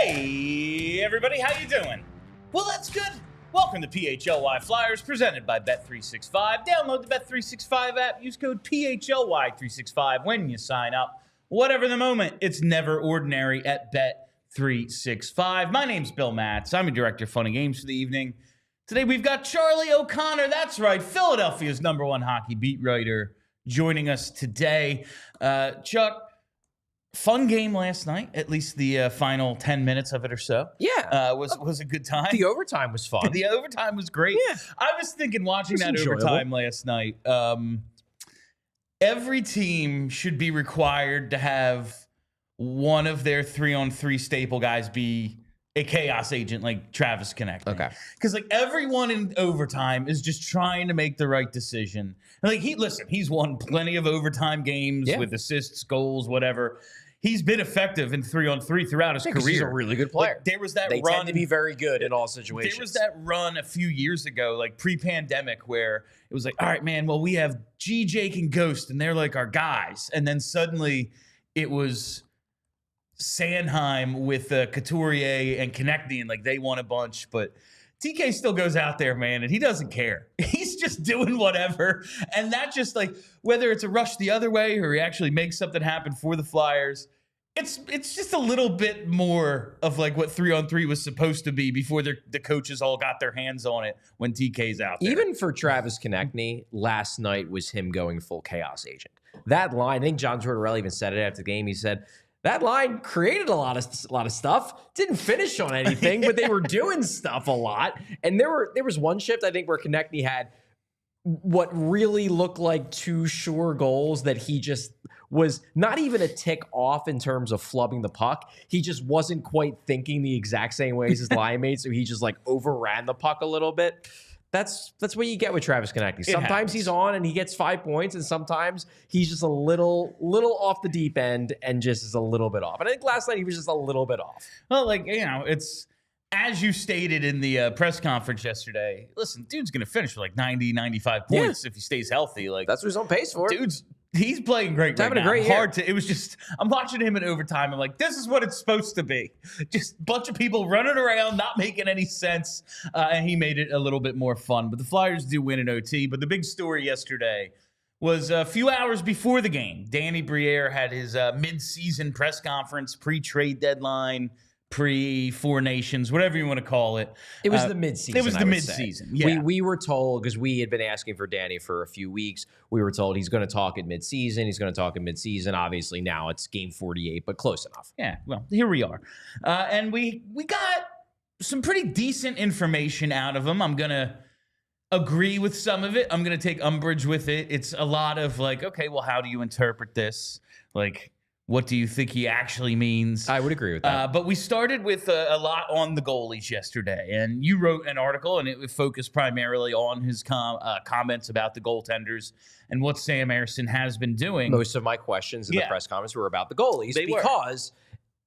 Hey, everybody, how you doing? Well, that's good. Welcome to PHLY Flyers, presented by Bet365. Download the Bet365 app. Use code PHLY365 when you sign up. Whatever the moment, it's never ordinary at Bet365. My name's Bill Matz. I'm a director of fun and games for the evening. Today, we've got Charlie O'Connor. That's right, Philadelphia's number one hockey beat writer, joining us today. Chuck, fun game last night, at least the final 10 minutes of it or so. Yeah. Was a good time. The overtime was fun. The overtime was great. Yeah. I was thinking watching that enjoyable overtime last night. Every team should be required to have one of their 3-on-3 staple guys be a chaos agent like Travis Konechny. Okay. Because like everyone in overtime is just trying to make the right decision. And like he's won plenty of overtime games with assists, goals, whatever. He's been effective in 3-on-3 throughout his career. He's a really good player. Like, there was that they run. Tend to be very good in all situations. There was that run a few years ago, like pre-pandemic, where it was like, all right, man, well, we have G, Jake, and Ghost, and they're like our guys. And then suddenly it was Sanheim with Couturier and Konechny, and like they won a bunch, but TK still goes out there, man, and he doesn't care. He's just doing whatever. And that just like, whether it's a rush the other way or he actually makes something happen for the Flyers, it's just a little bit more of like what 3-on-3 was supposed to be before the coaches all got their hands on it when TK's out there. Even for Travis Konechny, last night was him going full chaos agent. That line, I think John Tortorella even said it after the game. He said, that line created a lot of stuff. Didn't finish on anything, but they were doing stuff a lot. And there was one shift, I think, where Konechny had what really looked like two sure goals that he just was not even a tick off in terms of flubbing the puck. He just wasn't quite thinking the exact same way as his line mate, so he just like overran the puck a little bit. That's what you get with Travis Konechny. Sometimes he's on and he gets 5 points, and sometimes he's just a little off the deep end and just is a little bit off. And I think last night he was just a little bit off. Well, like, you know, it's as you stated in the press conference yesterday. Listen, dude's going to finish with like 90, 95 points if he stays healthy. Like that's what he's on pace for. He's playing great right now. A great year. It was just, I'm watching him in overtime. I'm like, this is what it's supposed to be. Just a bunch of people running around, not making any sense. And he made it a little bit more fun. But the Flyers do win in OT. But the big story yesterday was a few hours before the game. Danny Briere had his mid-season press conference, pre-trade deadline, pre-Four Nations, whatever you want to call it. It was the mid-season. It was the mid-season. Yeah. We were told, because we had been asking for Danny for a few weeks, we were told he's going to talk at mid-season. He's going to talk at mid-season. Obviously, now it's game 48, but close enough. Yeah, well, here we are. And we got some pretty decent information out of him. I'm going to agree with some of it. I'm going to take umbrage with it. It's a lot of like, okay, well, how do you interpret this? Like, what do you think he actually means? I would agree with that. But we started with a lot on the goalies yesterday. And you wrote an article, and it focused primarily on his comments about the goaltenders and what Sam Ersson has been doing. Most of my questions in the press comments were about the goalies because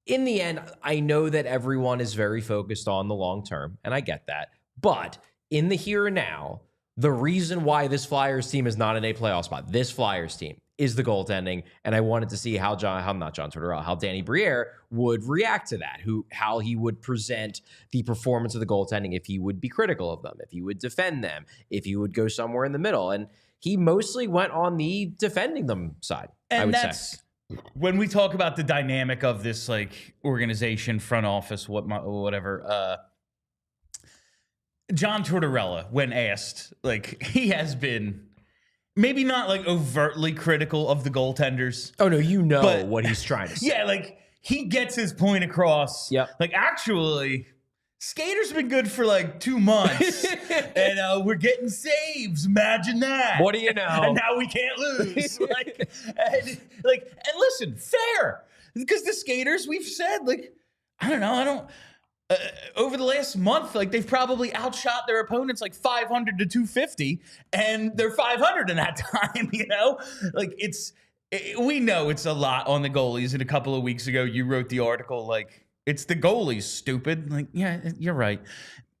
in the end, I know that everyone is very focused on the long term, and I get that. But in the here and now, the reason why this Flyers team is not in a playoff spot, this Flyers team, is the goaltending, and I wanted to see how Danny Briere would react to that, how he would present the performance of the goaltending, if he would be critical of them, if he would defend them, if he would go somewhere in the middle. And he mostly went on the defending them side, and I would say. When we talk about the dynamic of this like organization, front office, whatever, John Tortorella, when asked, like he has been maybe not like overtly critical of the goaltenders. Oh no, but what he's trying to say. Yeah, like he gets his point across. Yep. Like actually, Skater's been good for like 2 months, and we're getting saves. Imagine that. What do you know? And now we can't lose. and listen, fair, because the Skaters, we've said, like, I don't. Over the last month, like they've probably outshot their opponents like 500 to 250, and they're 500 in that time. You know, like we know it's a lot on the goalies. And a couple of weeks ago, you wrote the article like it's the goalies, stupid. Like, yeah, you're right.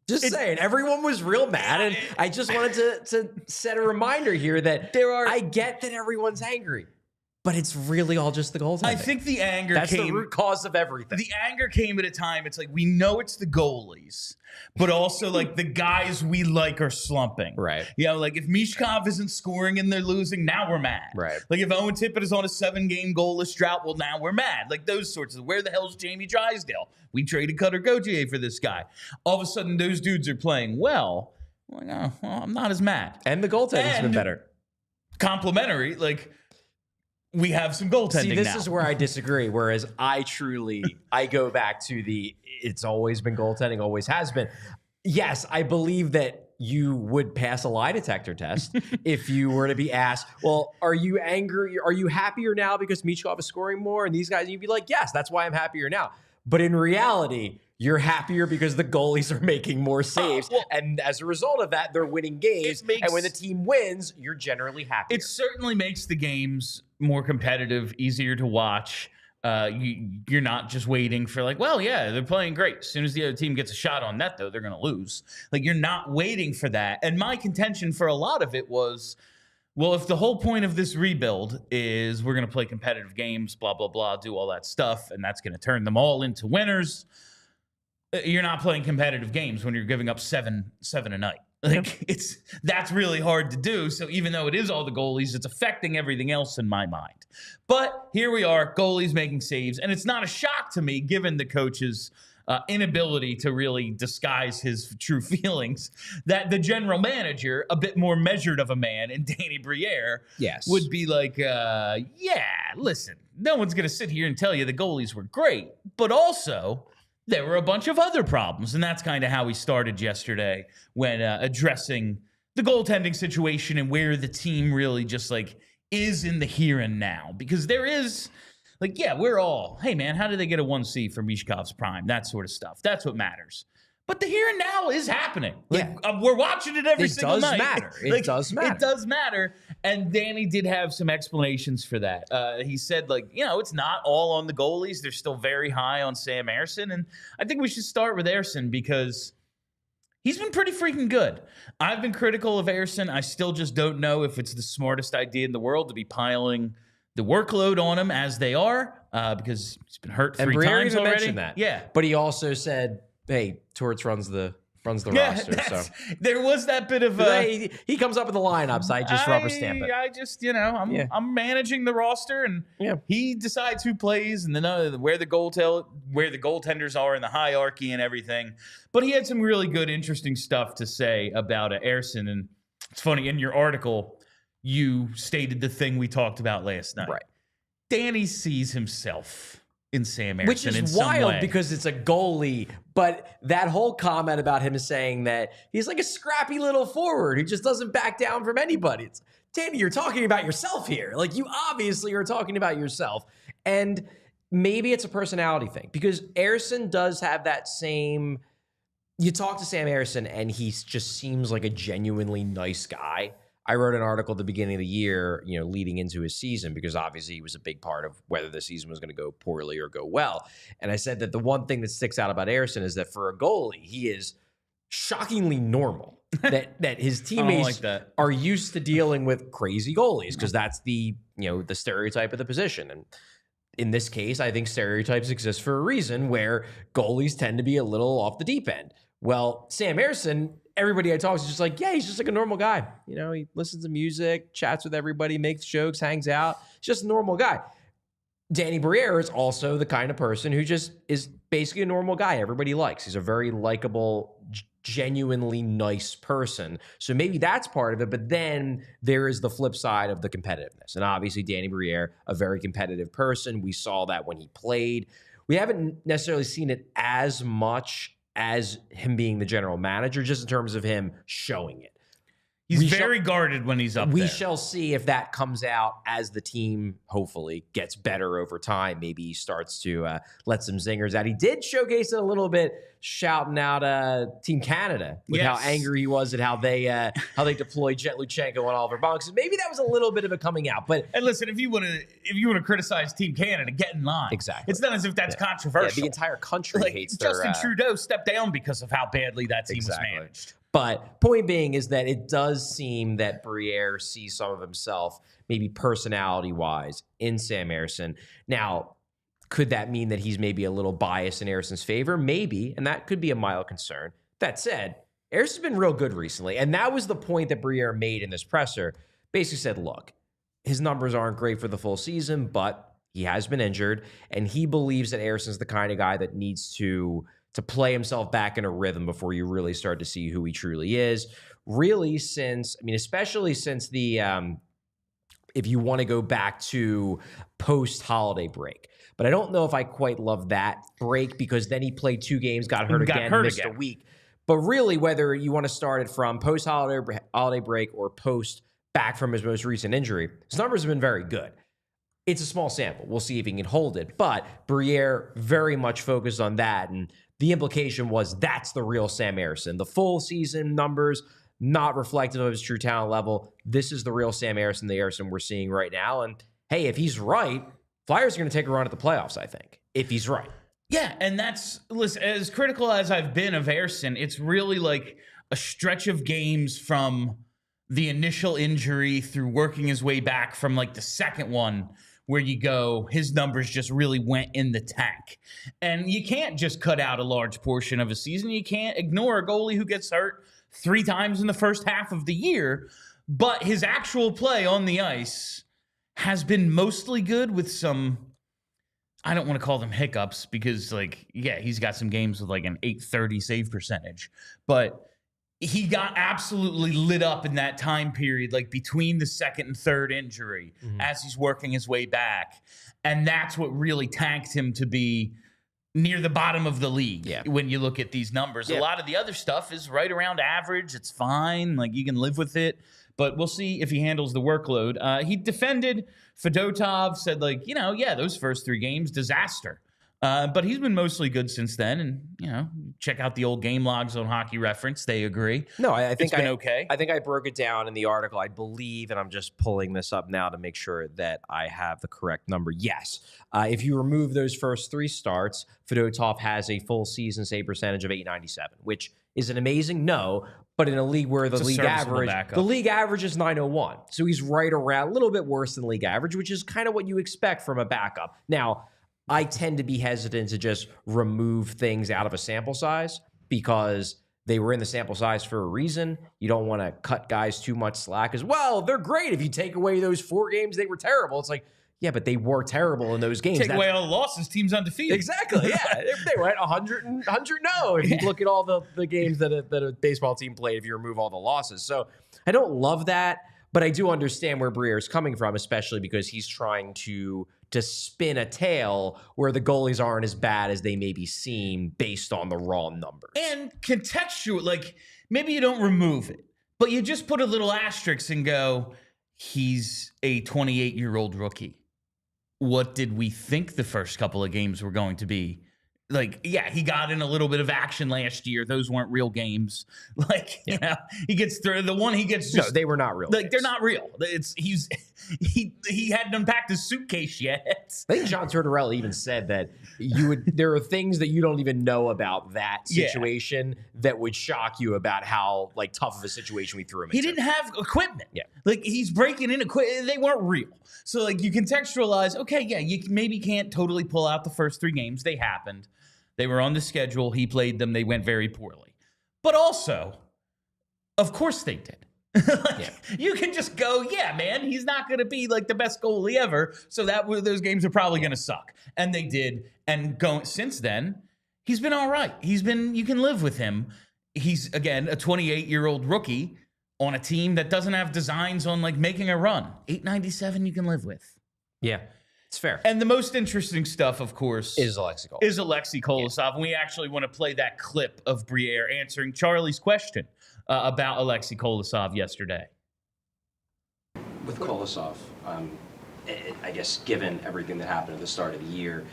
Just saying, everyone was real mad, and I just wanted to set a reminder here that I get that everyone's angry. But it's really all just the goaltending. I think the anger That's came. the root cause of everything. The anger came at a time. It's like we know it's the goalies, but also like the guys we like are slumping. Right. You know, like if Michkov isn't scoring and they're losing, now we're mad. Right. Like if Owen Tippett is on a 7-game goalless drought, well, now we're mad. Like those sorts of. Where the hell's Jamie Drysdale? We traded Cutter Gauthier for this guy. All of a sudden, those dudes are playing well. I'm like, oh, well, I'm not as mad. And the goaltending's been better. Complimentary, like. We have some goaltending See, this now. is where I disagree. Whereas I go back to it's always been goaltending, always has been. Yes, I believe that you would pass a lie detector test if you were to be asked, well, are you angry? Are you happier now because Michkov is scoring more? And these guys, you'd be like, yes, that's why I'm happier now. But in reality, you're happier because the goalies are making more saves. And as a result of that, they're winning games. And when the team wins, you're generally happier. It certainly makes the games more competitive, easier to watch. You're not just waiting for like, well, yeah, they're playing great. As soon as the other team gets a shot on net, though, they're going to lose. Like, you're not waiting for that. And my contention for a lot of it was, well, if the whole point of this rebuild is we're going to play competitive games, blah, blah, blah, do all that stuff, and that's going to turn them all into winners, you're not playing competitive games when you're giving up seven a night. Like that's really hard to do. So even though it is all the goalies, it's affecting everything else in my mind. But here we are, goalies making saves, and it's not a shock to me given the coach's inability to really disguise his true feelings, that the general manager, a bit more measured of a man, and Danny Briere, would be like, yeah, listen, no one's going to sit here and tell you the goalies were great, but also there were a bunch of other problems, and that's kind of how we started yesterday when addressing the goaltending situation and where the team really just like is in the here and now. Because there is, like, yeah, we're all, hey, man, how did they get a 1C for Michkov's prime? That sort of stuff. That's what matters. But the here and now is happening. Like, we're watching it every single night. It does matter. It does matter. And Danny did have some explanations for that. He said, like, you know, it's not all on the goalies. They're still very high on Sam Ersson. And I think we should start with Ersson because he's been pretty freaking good. I've been critical of Ersson. I still just don't know if it's the smartest idea in the world to be piling the workload on him as they are because he's been hurt 3 times already. Mentioned that. Yeah. But he also said, hey, Torts runs the roster. So there was that bit of he comes up with the lineups. I just rubber stamp it. I just, you know, I'm managing the roster, and he decides who plays and then where the goaltenders are in the hierarchy and everything. But he had some really good, interesting stuff to say about Ersson, and it's funny in your article you stated the thing we talked about last night. Right, Danny sees himself in Sam Ersson, which is wild because it's a goalie. But that whole comment about him saying that he's like a scrappy little forward who just doesn't back down from anybody. It's, Danny, you're talking about yourself here. Like, you obviously are talking about yourself. And maybe it's a personality thing because Ersson does have that same. You talk to Sam Ersson and he just seems like a genuinely nice guy. I wrote an article at the beginning of the year, you know, leading into his season, because obviously he was a big part of whether the season was going to go poorly or go well. And I said that the one thing that sticks out about Ersson is that for a goalie, he is shockingly normal. that his teammates are used to dealing with crazy goalies because that's the stereotype of the position. And in this case, I think stereotypes exist for a reason where goalies tend to be a little off the deep end. Well, Sam Ersson, everybody I talk to is just like, yeah, he's just like a normal guy. You know, he listens to music, chats with everybody, makes jokes, hangs out. He's just a normal guy. Danny Briere is also the kind of person who just is basically a normal guy everybody likes. He's a very likable, genuinely nice person. So maybe that's part of it. But then there is the flip side of the competitiveness. And obviously Danny Briere, a very competitive person. We saw that when he played. We haven't necessarily seen it as much as him being the general manager, just in terms of him showing it. He's very guarded when he's up there. We shall see if that comes out as the team hopefully gets better over time. Maybe he starts to let some zingers out. He did showcase it a little bit, shouting out Team Canada with how angry he was at how they deployed Jet Luchanko and Oliver Bonk. So maybe that was a little bit of a coming out. But and listen, if you want to criticize Team Canada, get in line. Exactly. It's not as if that's controversial. The entire country hates Justin Trudeau stepped down because of how badly that team was managed. But point being is that it does seem that Briere sees some of himself, maybe personality-wise, in Sam Ersson. Now, could that mean that he's maybe a little biased in Ersson's favor? Maybe, and that could be a mild concern. That said, Ersson's been real good recently, and that was the point that Briere made in this presser. Basically said, look, his numbers aren't great for the full season, but he has been injured, and he believes that Ersson's the kind of guy that needs to play himself back in a rhythm before you really start to see who he truly is. Really, especially since the, if you want to go back to post-holiday break. But I don't know if I quite love that break because then he played 2 games, got hurt again, missed a week. But really, whether you want to start it from post-holiday break or post back from his most recent injury, his numbers have been very good. It's a small sample. We'll see if he can hold it. But Briere very much focused on that, and the implication was that's the real Sam Ersson. The full season numbers, not reflective of his true talent level. This is the real Sam Ersson, the Ersson we're seeing right now. And hey, if he's right, Flyers are going to take a run at the playoffs, I think, if he's right. Yeah, and listen, as critical as I've been of Ersson, it's really like a stretch of games from the initial injury through working his way back from like the second one where you go, his numbers just really went in the tank. And you can't just cut out a large portion of a season. You can't ignore a goalie who gets hurt 3 times in the first half of the year. But his actual play on the ice has been mostly good with some, I don't want to call them hiccups because, like, yeah, he's got some games with like an .830 save percentage. But he got absolutely lit up in that time period, like between the second and third injury as he's working his way back. And that's what really tanked him to be near the bottom of the league when you look at these numbers. A lot of the other stuff is right around average. It's fine. Like, you can live with it. But we'll see if he handles the workload. He defended Fedotov, said, like, those first 3 games, disaster. But he's been mostly good since then. And, check out the old game logs on Hockey Reference. They agree. No, I think it's been okay. I think I broke it down in the article, I believe, and I'm just pulling this up now to make sure that I have the correct number. Yes. If you remove those first 3 starts, Fedotov has a full season save percentage of .897, which is an amazing but in a league where the league average is .901. So he's right around, a little bit worse than league average, which is kind of what you expect from a backup. Now, I tend to be hesitant to just remove things out of a sample size because they were in the sample size for a reason. You don't want to cut guys too much slack as well. They're great. If you take away those 4 games, they were terrible. It's like, yeah, but they were terrible in those games. Take away all the losses, team's undefeated. Exactly, yeah. They went 100 no. If you look at all the games that a baseball team played, if you remove all the losses. So I don't love that, but I do understand where Briere is coming from, especially because he's trying to spin a tale where the goalies aren't as bad as they maybe seem based on the raw numbers. And contextual, like, maybe you don't remove it, but you just put a little asterisk and go, he's a 28-year-old rookie. What did we think the first couple of games were going to be? Like, yeah, he got in a little bit of action last year. Those weren't real games. Like, he gets through the one he gets. No, they were not real. Like, they're not real. He hadn't unpacked his suitcase yet. I think John Tortorella even said that there are things that you don't even know about that situation that would shock you about how like tough of a situation we threw him into. He didn't have equipment. Yeah. Like, he's breaking in equipment. They weren't real. So, like, you contextualize, okay, yeah, you maybe can't totally pull out the first 3 games. They happened. They were on the schedule. He played them. They went very poorly. But also, of course they did. You can just go, yeah, man, he's not going to be like the best goalie ever. So those games are probably going to suck. And they did. And since then, he's been all right. You can live with him. He's, again, a 28-year-old rookie on a team that doesn't have designs on like making a run. .897 you can live with. Yeah. It's fair. And the most interesting stuff, of course, is Aleksei Kolosov. Yeah. And we actually want to play that clip of Briere answering Charlie's question about Aleksei Kolosov yesterday. With Kolosov, I guess given everything that happened at the start of the year,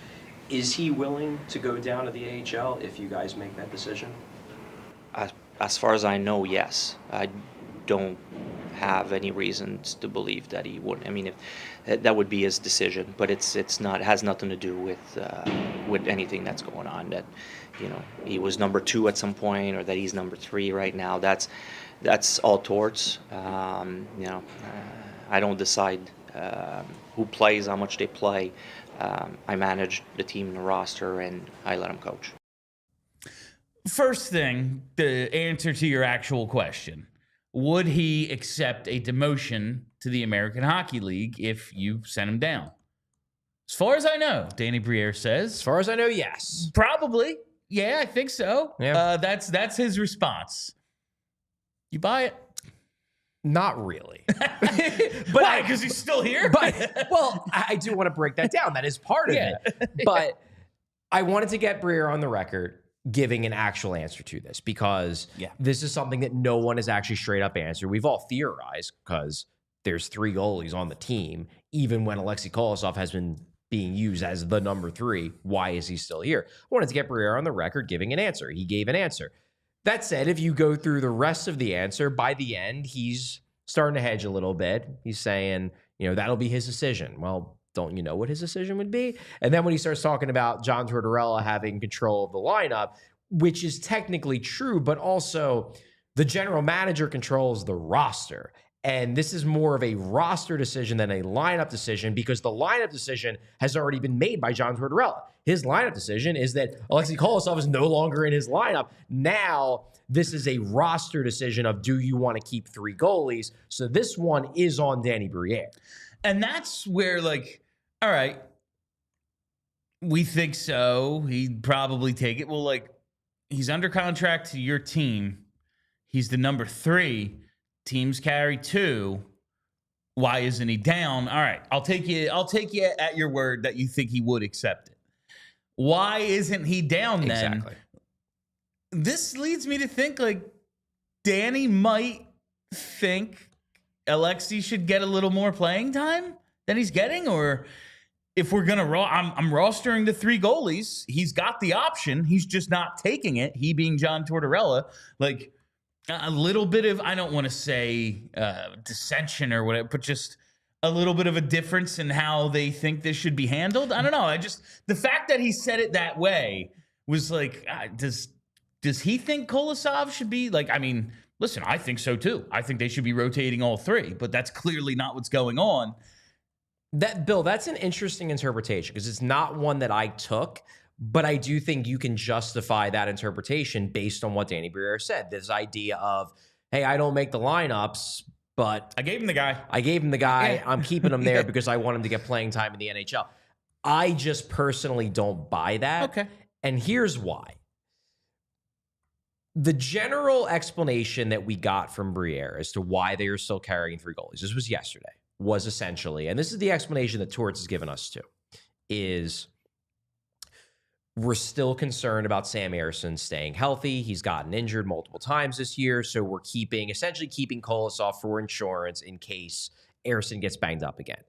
is he willing to go down to the AHL if you guys make that decision? As far as I know, yes. I don't have any reasons to believe that he wouldn't. I mean, if that would be his decision, but it has nothing to do with anything that's going on. That, you know, he was number 2 at some point, or that he's number 3 right now. That's all Torts. You know, I don't decide who plays, how much they play. I manage the team and the roster, and I let him coach. First thing, the answer to your actual question. Would he accept a demotion to the American Hockey League if you sent him down? As far as I know, Danny Briere says. As far as I know, yes. Probably. Yeah, I think so. Yeah. That's his response. You buy it? Not really. But why? Because he's still here? But, well, I do want to break that down. That is part of it. But I wanted to get Briere on the record giving an actual answer to this, because this is something that no one has actually straight up answered. We've all theorized because there's 3 goalies on the team. Even when Aleksei Kolosov has been being used as the number 3, why is he still here? I wanted to get Briere on the record giving an answer. He gave an answer. That said, if you go through the rest of the answer, by the end, he's starting to hedge a little bit. He's saying, you know, that'll be his decision. Well, don't you know what his decision would be? And then when he starts talking about John Tortorella having control of the lineup, which is technically true, but also the general manager controls the roster. And this is more of a roster decision than a lineup decision, because the lineup decision has already been made by John Tortorella. His lineup decision is that Aleksei Kolosov is no longer in his lineup. Now, this is a roster decision of, do you want to keep 3 goalies? So this one is on Danny Briere. And that's where, like, all right, we think so. He'd probably take it. Well, like, he's under contract to your team. He's the number 3. Teams carry 2. Why isn't he down? All right, I'll take you at your word that you think he would accept it. Why isn't he down then? Exactly. This leads me to think, like, Danny might think Aleksei should get a little more playing time than he's getting, or if we're gonna I'm rostering the 3 goalies. He's got the option. He's just not taking it. He being John Tortorella, like, a little bit of, I don't want to say dissension or whatever, but just a little bit of a difference in how they think this should be handled. I don't know. The fact that he said it that way was like, does he think Kolosov should be, like, I mean, listen, I think so too. I think they should be rotating all 3, but that's clearly not what's going on. Bill, that's an interesting interpretation, because it's not one that I took, but I do think you can justify that interpretation based on what Danny Briere said. This idea of, hey, I don't make the lineups, but I gave him the guy. Yeah. I'm keeping him there because I want him to get playing time in the NHL. I just personally don't buy that. Okay. And here's why. The general explanation that we got from Briere as to why they are still carrying 3 goalies, this was yesterday, was essentially, and this is the explanation that Torts has given us too, is we're still concerned about Sam Ersson staying healthy. He's gotten injured multiple times this year, so we're essentially keeping Kolosov for insurance in case Ersson gets banged up again.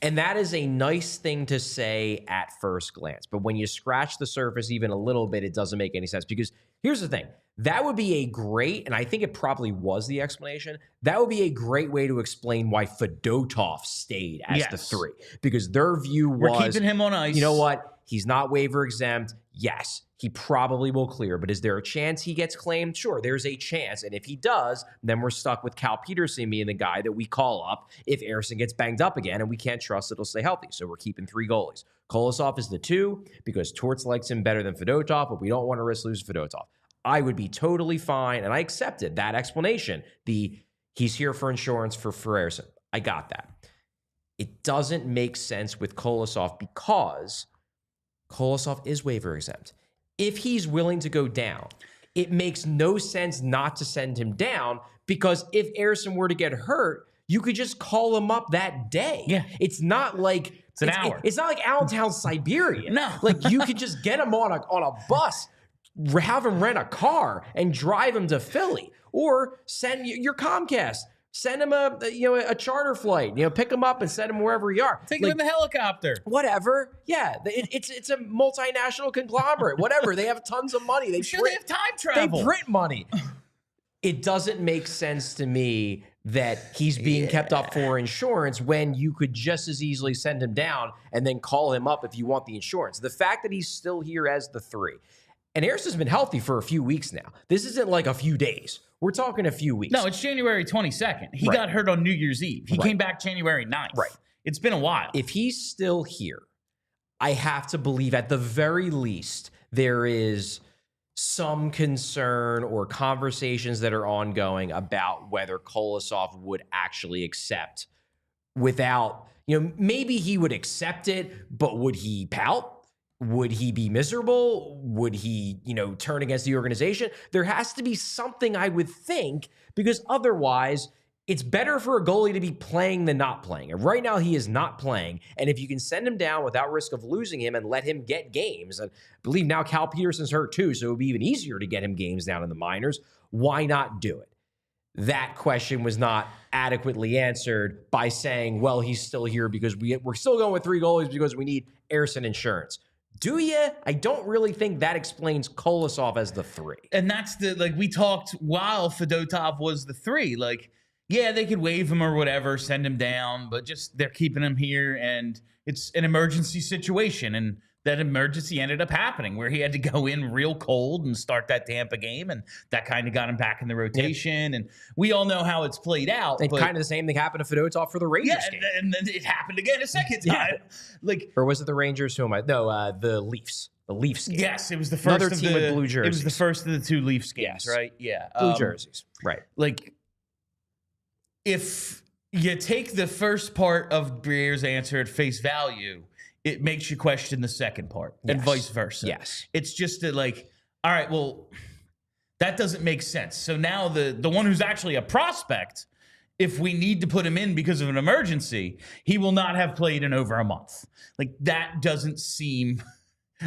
And that is a nice thing to say at first glance. But when you scratch the surface even a little bit, it doesn't make any sense. Because here's the thing. That would be a great, and I think it probably was the explanation, that would be a great way to explain why Fedotov stayed as the 3. Because their view was, we're keeping him on ice. You know what? He's not waiver exempt. Yes, he probably will clear. But is there a chance he gets claimed? Sure, there's a chance. And if he does, then we're stuck with Cal Peterson being the guy that we call up if Ersson gets banged up again, and we can't trust that he'll stay healthy. So we're keeping 3 goalies. Kolosov is the 2 because Torts likes him better than Fedotov, but we don't want to risk losing Fedotov. I would be totally fine, and I accepted that explanation. He's here for insurance for Ersson. I got that. It doesn't make sense with Kolosov because Kolosov is waiver exempt. If he's willing to go down, it makes no sense not to send him down, because if Ersson were to get hurt, you could just call him up that day. Yeah. It's not like it's an hour. It's not like Allentown, Siberia. No. Like, you could just get him on a bus, have him rent a car and drive him to Philly, or send your Comcast. Send him a charter flight. Pick him up and send him wherever you are. Take him in the helicopter. Whatever. Yeah, it's a multinational conglomerate. Whatever. They have tons of money. They have time travel. They print money. It doesn't make sense to me that he's being kept up for insurance when you could just as easily send him down and then call him up if you want the insurance. The fact that he's still here as the 3. And Ersson's been healthy for a few weeks now. This isn't like a few days. We're talking a few weeks. No, it's January 22nd. He got hurt on New Year's Eve. He came back January 9th. Right. It's been a while. If he's still here, I have to believe at the very least there is some concern or conversations that are ongoing about whether Kolosov would actually accept without, maybe he would accept it, but would he pout? Would he be miserable? Would he, turn against the organization? There has to be something, I would think, because otherwise it's better for a goalie to be playing than not playing. And right now he is not playing. And if you can send him down without risk of losing him and let him get games, and I believe now Cal Peterson's hurt too, so it would be even easier to get him games down in the minors, why not do it? That question was not adequately answered by saying, well, he's still here because we're still going with 3 goalies because we need Ersson insurance. Do you? I don't really think that explains Kolosov as the 3. And that's we talked while Fedotov was the 3. Yeah, they could waive him or whatever, send him down, but just they're keeping him here, and it's an emergency situation. And that emergency ended up happening where he had to go in real cold and start that Tampa game, and that kind of got him back in the rotation. And we all know how it's played out. And kind of the same thing happened to Fedotov for the Rangers game. And then it happened again a second time. Or was it the Rangers? No, the Leafs. The Leafs game. Yes, it was the first Another team with blue jerseys. It was the first of the 2 Leafs games, right? Yeah. Blue jerseys. Right. If you take the first part of Briere's answer at face value, it makes you question the second part, and vice versa. Yes. It's just all right, well, that doesn't make sense. So now the one who's actually a prospect, if we need to put him in because of an emergency, he will not have played in over a month. That doesn't seem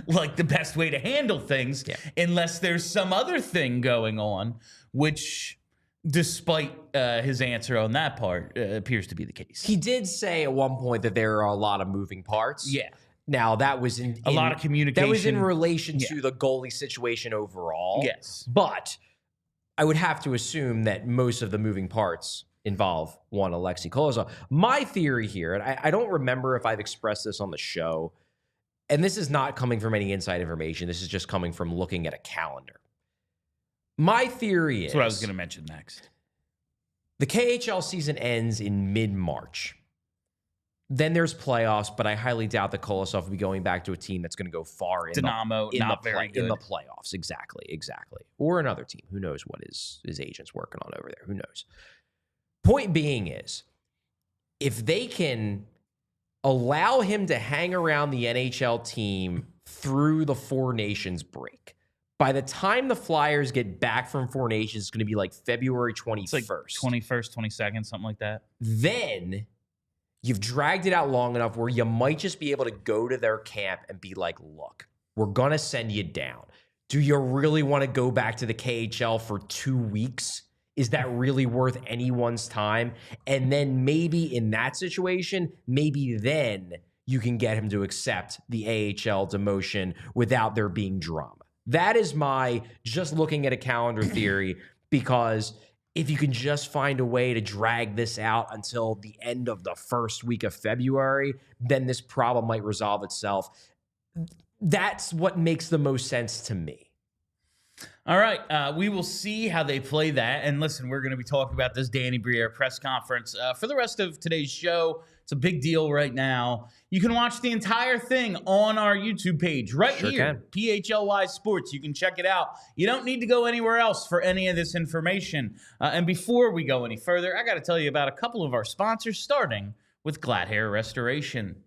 like the best way to handle things unless there's some other thing going on, which, despite his answer on that part, appears to be the case. He did say at one point that there are a lot of moving parts. Yeah. Now, that was in a lot of communication. That was in relation to the goalie situation overall. Yes. But I would have to assume that most of the moving parts involve one Aleksei Kolosov. My theory here, and I don't remember if I've expressed this on the show, and this is not coming from any inside information. This is just coming from looking at a calendar. My theory is... That's what I was going to mention next. The KHL season ends in mid-March. Then there's playoffs, but I highly doubt that Kolosov will be going back to a team that's going to go far in Dynamo, not very good. In the playoffs. Exactly. Or another team. Who knows what his agent's working on over there? Who knows? Point being is, if they can allow him to hang around the NHL team through the 4 Nations break, by the time the Flyers get back from 4 Nations, it's going to be February 21st. It's 21st, 22nd, something like that. Then you've dragged it out long enough where you might just be able to go to their camp and be like, look, we're going to send you down. Do you really want to go back to the KHL for 2 weeks? Is that really worth anyone's time? And then maybe in that situation, maybe then you can get him to accept the AHL demotion without there being drama. That is my just looking at a calendar theory, because if you can just find a way to drag this out until the end of the first week of February, then this problem might resolve itself. That's what makes the most sense to me. All right, we will see how they play that. And listen, we're going to be talking about this Danny Briere press conference for the rest of today's show. It's a big deal right now. You can watch the entire thing on our YouTube page right here, PHLY Sports. You can check it out. You don't need to go anywhere else for any of this information. And before we go any further, I got to tell you about a couple of our sponsors, starting with Glad Hair Restoration.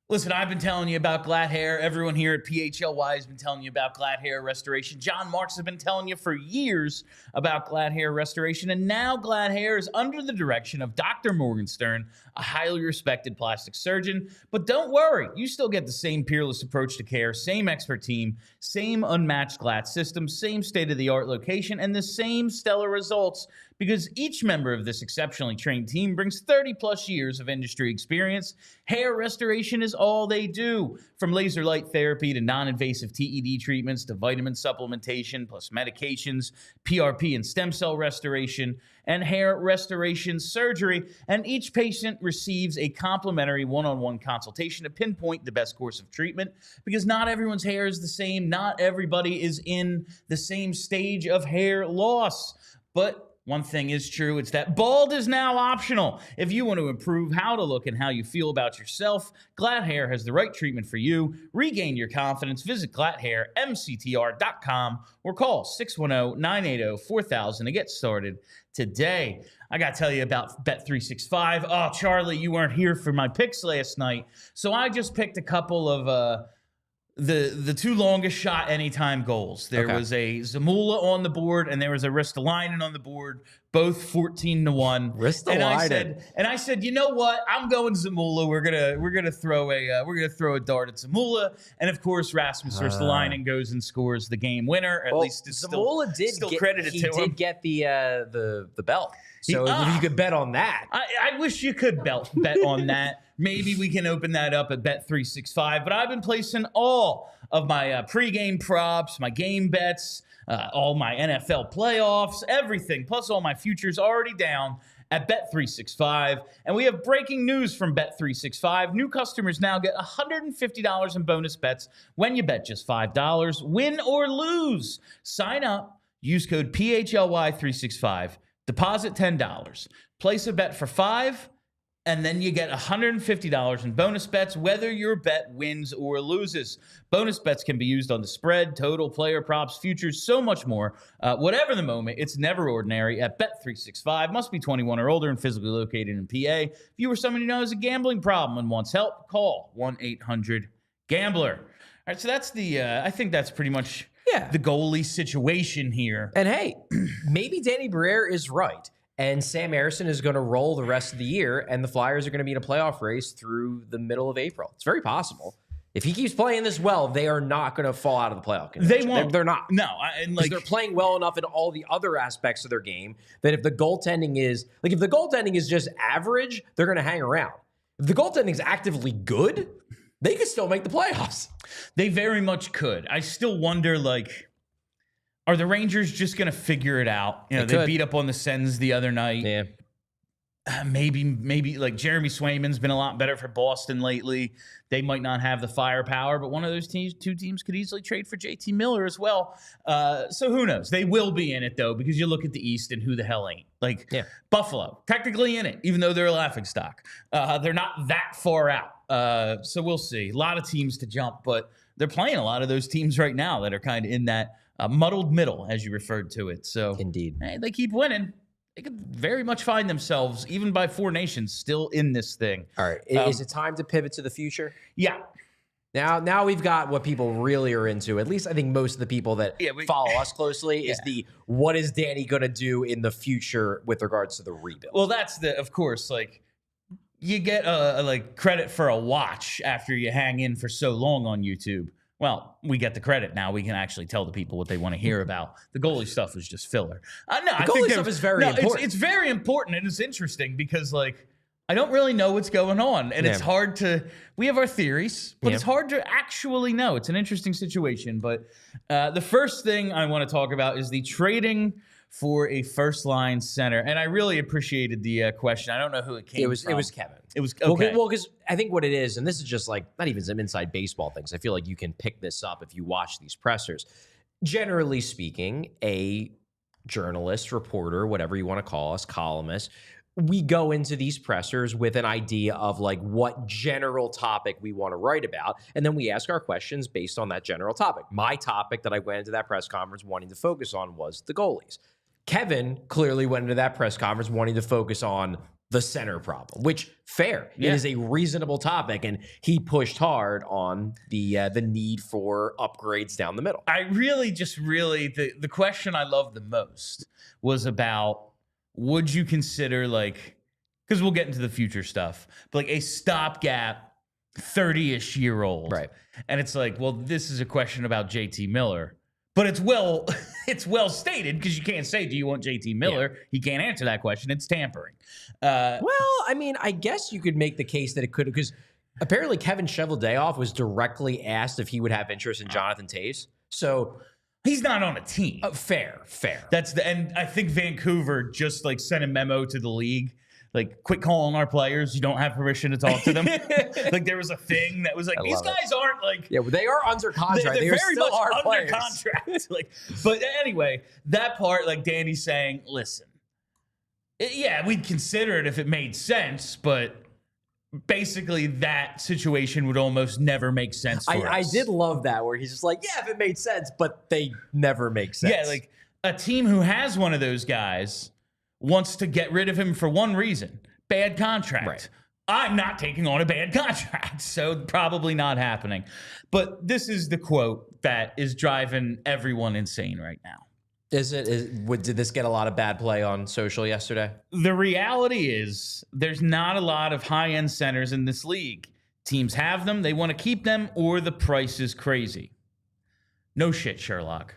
Listen, I've been telling you about Glad Hair. Everyone here at PHLY has been telling you about Glad Hair Restoration. John Marks has been telling you for years about Glad Hair Restoration. And now Glad Hair is under the direction of Dr. Morgenstern, a highly respected plastic surgeon. But don't worry, you still get the same peerless approach to care, same expert team, same unmatched Glad system, same state-of-the-art location, and the same stellar results, Because each member of this exceptionally trained team brings 30 plus years of industry experience. Hair restoration is all they do. From laser light therapy to non-invasive TED treatments to vitamin supplementation plus medications, PRP and stem cell restoration, and hair restoration surgery. And each patient receives a complimentary one-on-one consultation to pinpoint the best course of treatment, because not everyone's hair is the same. Not everybody is in the same stage of hair loss. But one thing is true, it's that bald is now optional. If you want to improve how to look and how you feel about yourself, Glad Hair has the right treatment for you. Regain your confidence. Visit gladhairmctr.com or call 610-980-4000 to get started today. I got to tell you about Bet365. Oh, Charlie, you weren't here for my picks last night, so I just picked a couple of the two longest shot anytime goals. There was a Zamula on the board and there was a Ristolainen on the board, both 14-1. Ristolainen. And I said, you know what? I'm going Zamula. We're gonna throw a dart at Zamula, and of course Rasmus Ristolainen goes and scores the game winner. At least it's Zamula still credited to him. He did get the belt. So if you could bet on that. I wish you could bet on that. Maybe we can open that up at Bet365. But I've been placing all of my pregame props, my game bets, all my NFL playoffs, everything, plus all my futures already down at Bet365. And we have breaking news from Bet365. New customers now get $150 in bonus bets when you bet just $5. Win or lose. Sign up. Use code PHLY365. Deposit $10. Place a bet for $5. And then you get $150 in bonus bets, whether your bet wins or loses. Bonus bets can be used on the spread, total, player props, futures, so much more. Whatever the moment, it's never ordinary at Bet365. Must be 21 or older and physically located in PA. If you or someone you know has a gambling problem and wants help, call 1-800-GAMBLER. All right, so that's I think that's pretty much the goalie situation here. And hey, maybe Danny Briere is right. And Sam Ersson is going to roll the rest of the year, and the Flyers are going to be in a playoff race through the middle of April. It's very possible. If he keeps playing this well, they are not going to fall out of the playoff contention. They won't. They're not. No. Because they're playing well enough in all the other aspects of their game that if the goaltending is just average, they're going to hang around. If the goaltending is actively good, they could still make the playoffs. They very much could. I still wonder, are the Rangers just going to figure it out? You know, they beat up on the Sens the other night. Yeah. Maybe like Jeremy Swayman's been a lot better for Boston lately. They might not have the firepower, but one of those two teams could easily trade for JT Miller as well. So who knows? They will be in it, though, because you look at the East and who the hell ain't. Buffalo, technically in it, even though they're a laughingstock. They're not that far out. So we'll see. A lot of teams to jump, but they're playing a lot of those teams right now that are kind of in that muddled middle, as you referred to it. So indeed, hey, they keep winning. They could very much find themselves, even by Four Nations, still in this thing. All right, is it time to pivot to the future? Yeah. Now we've got what people really are into. At least I think most of the people that follow us closely is what is Danny going to do in the future with regards to the rebuild? Well, that's of course, you get credit for a watch after you hang in for so long on YouTube. Well, we get the credit now. We can actually tell the people what they want to hear about. The goalie stuff is just filler. The goalie stuff is very important. It's very important, and it's interesting because, I don't really know what's going on, and it's hard to. We have our theories, but it's hard to actually know. It's an interesting situation. But the first thing I want to talk about is the trading for a first-line center, and I really appreciated the question. I don't know who it came from. It was Kevin. It was okay. Well, because I think what it is, and this is just not even some inside baseball things. I feel like you can pick this up if you watch these pressers. Generally speaking, a journalist, reporter, whatever you want to call us, columnist, we go into these pressers with an idea of what general topic we want to write about, and then we ask our questions based on that general topic. My topic that I went into that press conference wanting to focus on was the goalies. Kevin clearly went into that press conference wanting to focus on the center problem, which fair. Yeah. It is a reasonable topic, and he pushed hard on the need for upgrades down the middle. I really the question I loved the most was about, would you consider because we'll get into the future stuff, but a stopgap 30-ish year old. Right. And it's well, this is a question about JT Miller. But it's well stated because you can't say, do you want JT Miller? He can't answer that question. It's tampering. Well, I mean, I guess you could make the case that it could, because apparently Kevin Cheveldayoff was directly asked if he would have interest in Jonathan Toews. So he's not on a team. Fair. And I think Vancouver just like sent a memo to the league. Like, quit calling our players. You don't have permission to talk to them. Like, there was a thing that was like, these guys aren't like... Yeah, well, they are under contract. They're They are very still much our under players. contract. Like, but anyway, that part, like Danny's saying, listen, yeah, we'd consider it if it made sense, but basically that situation would almost never make sense for us. I did love that, where he's just like, yeah, if it made sense, but they never make sense. Yeah, like a team who has one of those guys wants to get rid of him for one reason: bad contract. Right. I'm not taking on a bad contract, so probably not happening. But this is the quote that is driving everyone insane right now. Did this get a lot of bad play on social yesterday? The reality is there's not a lot of high-end centers in this league. Teams have them, they want to keep them, or the price is crazy. No shit, Sherlock.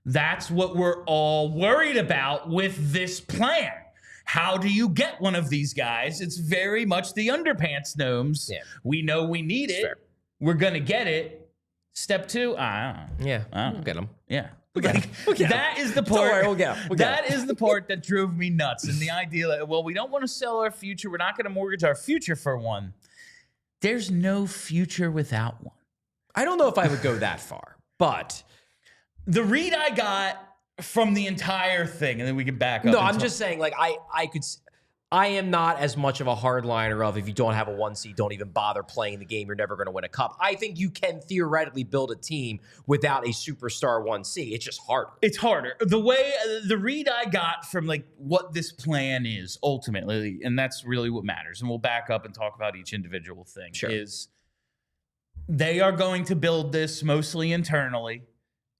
That's what we're all worried about with this plan. How do you get one of these guys? It's very much the underpants gnomes. Yeah. We know we need it. Fair. We're going to get it. Step 2, I don't know. Yeah, we'll get them. Yeah. That is the part. We'll get them. That is the part that drove me nuts. And the idea that, well, we don't want to sell our future. We're not going to mortgage our future for one. There's no future without one. I don't know if I would go that far, but the read I got from the entire thing, and then we can back up. No, I'm just saying, like, I am not as much of a hardliner of, if you don't have a 1 seed, don't even bother playing the game. You're never going to win a cup. I think you can theoretically build a team without a superstar 1 seed. It's just harder. It's harder. The read I got from like what this plan is ultimately, and that's really what matters. And we'll back up and talk about each individual thing. Sure. Is they are going to build this mostly internally,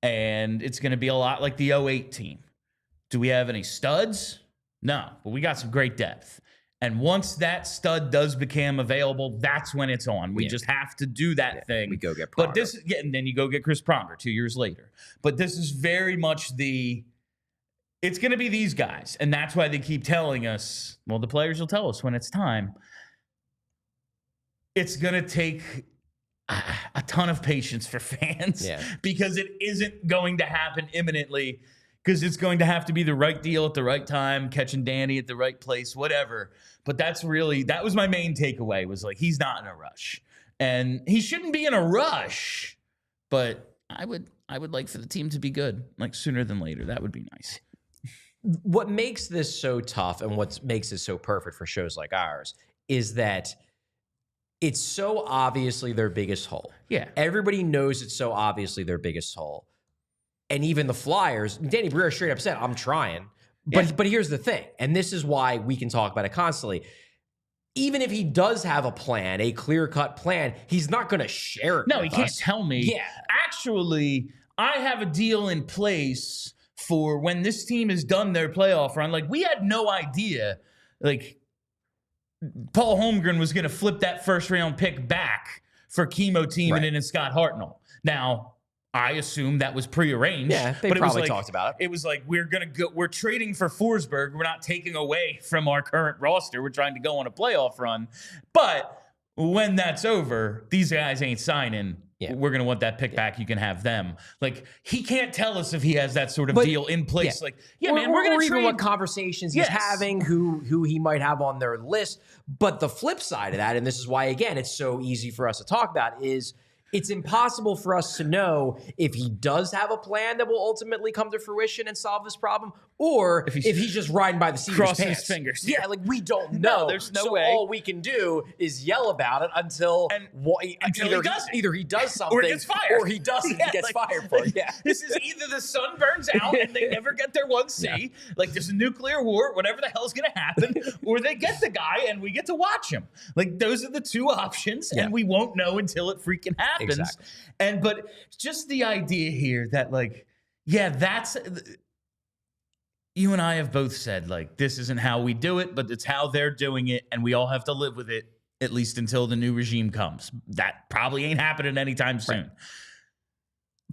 and it's going to be a lot like the 08 team. Do we have any studs? No, but we got some great depth. And once that stud does become available, that's when it's on. We just have to do that thing. We go get Pronger. But this, and then you go get Chris Pronger 2 years later. But this is very much it's going to be these guys. And that's why they keep telling us, well, the players will tell us when it's time. It's going to take a ton of patience for fans because it isn't going to happen imminently. Because it's going to have to be the right deal at the right time, catching Danny at the right place, whatever. But that was my main takeaway, was like, he's not in a rush. And he shouldn't be in a rush. But I would like for the team to be good, like sooner than later. That would be nice. What makes this so tough and what makes it so perfect for shows like ours is that it's so obviously their biggest hole. Yeah. Everybody knows it's so obviously their biggest hole. And even the Flyers, Danny Briere straight up said, I'm trying. But here's the thing, and this is why we can talk about it constantly. Even if he does have a plan, a clear-cut plan, he's not going to share it with he can't tell me. Yeah. Actually, I have a deal in place for when this team has done their playoff run. Like, we had no idea, like, Paul Holmgren was going to flip that first-round pick back for Chemo Team and then Scott Hartnell. Now, I assume that was prearranged. Yeah, they probably talked about it. It was like, we're trading for Forsberg. We're not taking away from our current roster. We're trying to go on a playoff run. But when that's over, these guys ain't signing. Yeah. We're going to want that pick back. You can have them. Like, he can't tell us if he has that sort of deal in place. Yeah. Like, man, we're going to trade. What conversations he's having, who he might have on their list. But the flip side of that, and this is why, again, it's so easy for us to talk about, is it's impossible for us to know if he does have a plan that will ultimately come to fruition and solve this problem, or if he's just riding by the seat of his pants. His fingers. Yeah, like, we don't know. No, there's no way. All we can do is yell about it until he does it. Either he does something, or gets fired, or he doesn't. He gets fired for it. Yeah, this is either the sun burns out and they never get their 1C, like there's a nuclear war, whatever the hell's going to happen, or they get the guy and we get to watch him. Like, those are the two options, and we won't know until it freaking happens. Exactly. But just the idea here that, like, that's, you and I have both said, like, this isn't how we do it, but it's how they're doing it, and we all have to live with it, at least until the new regime comes. That probably ain't happening anytime soon.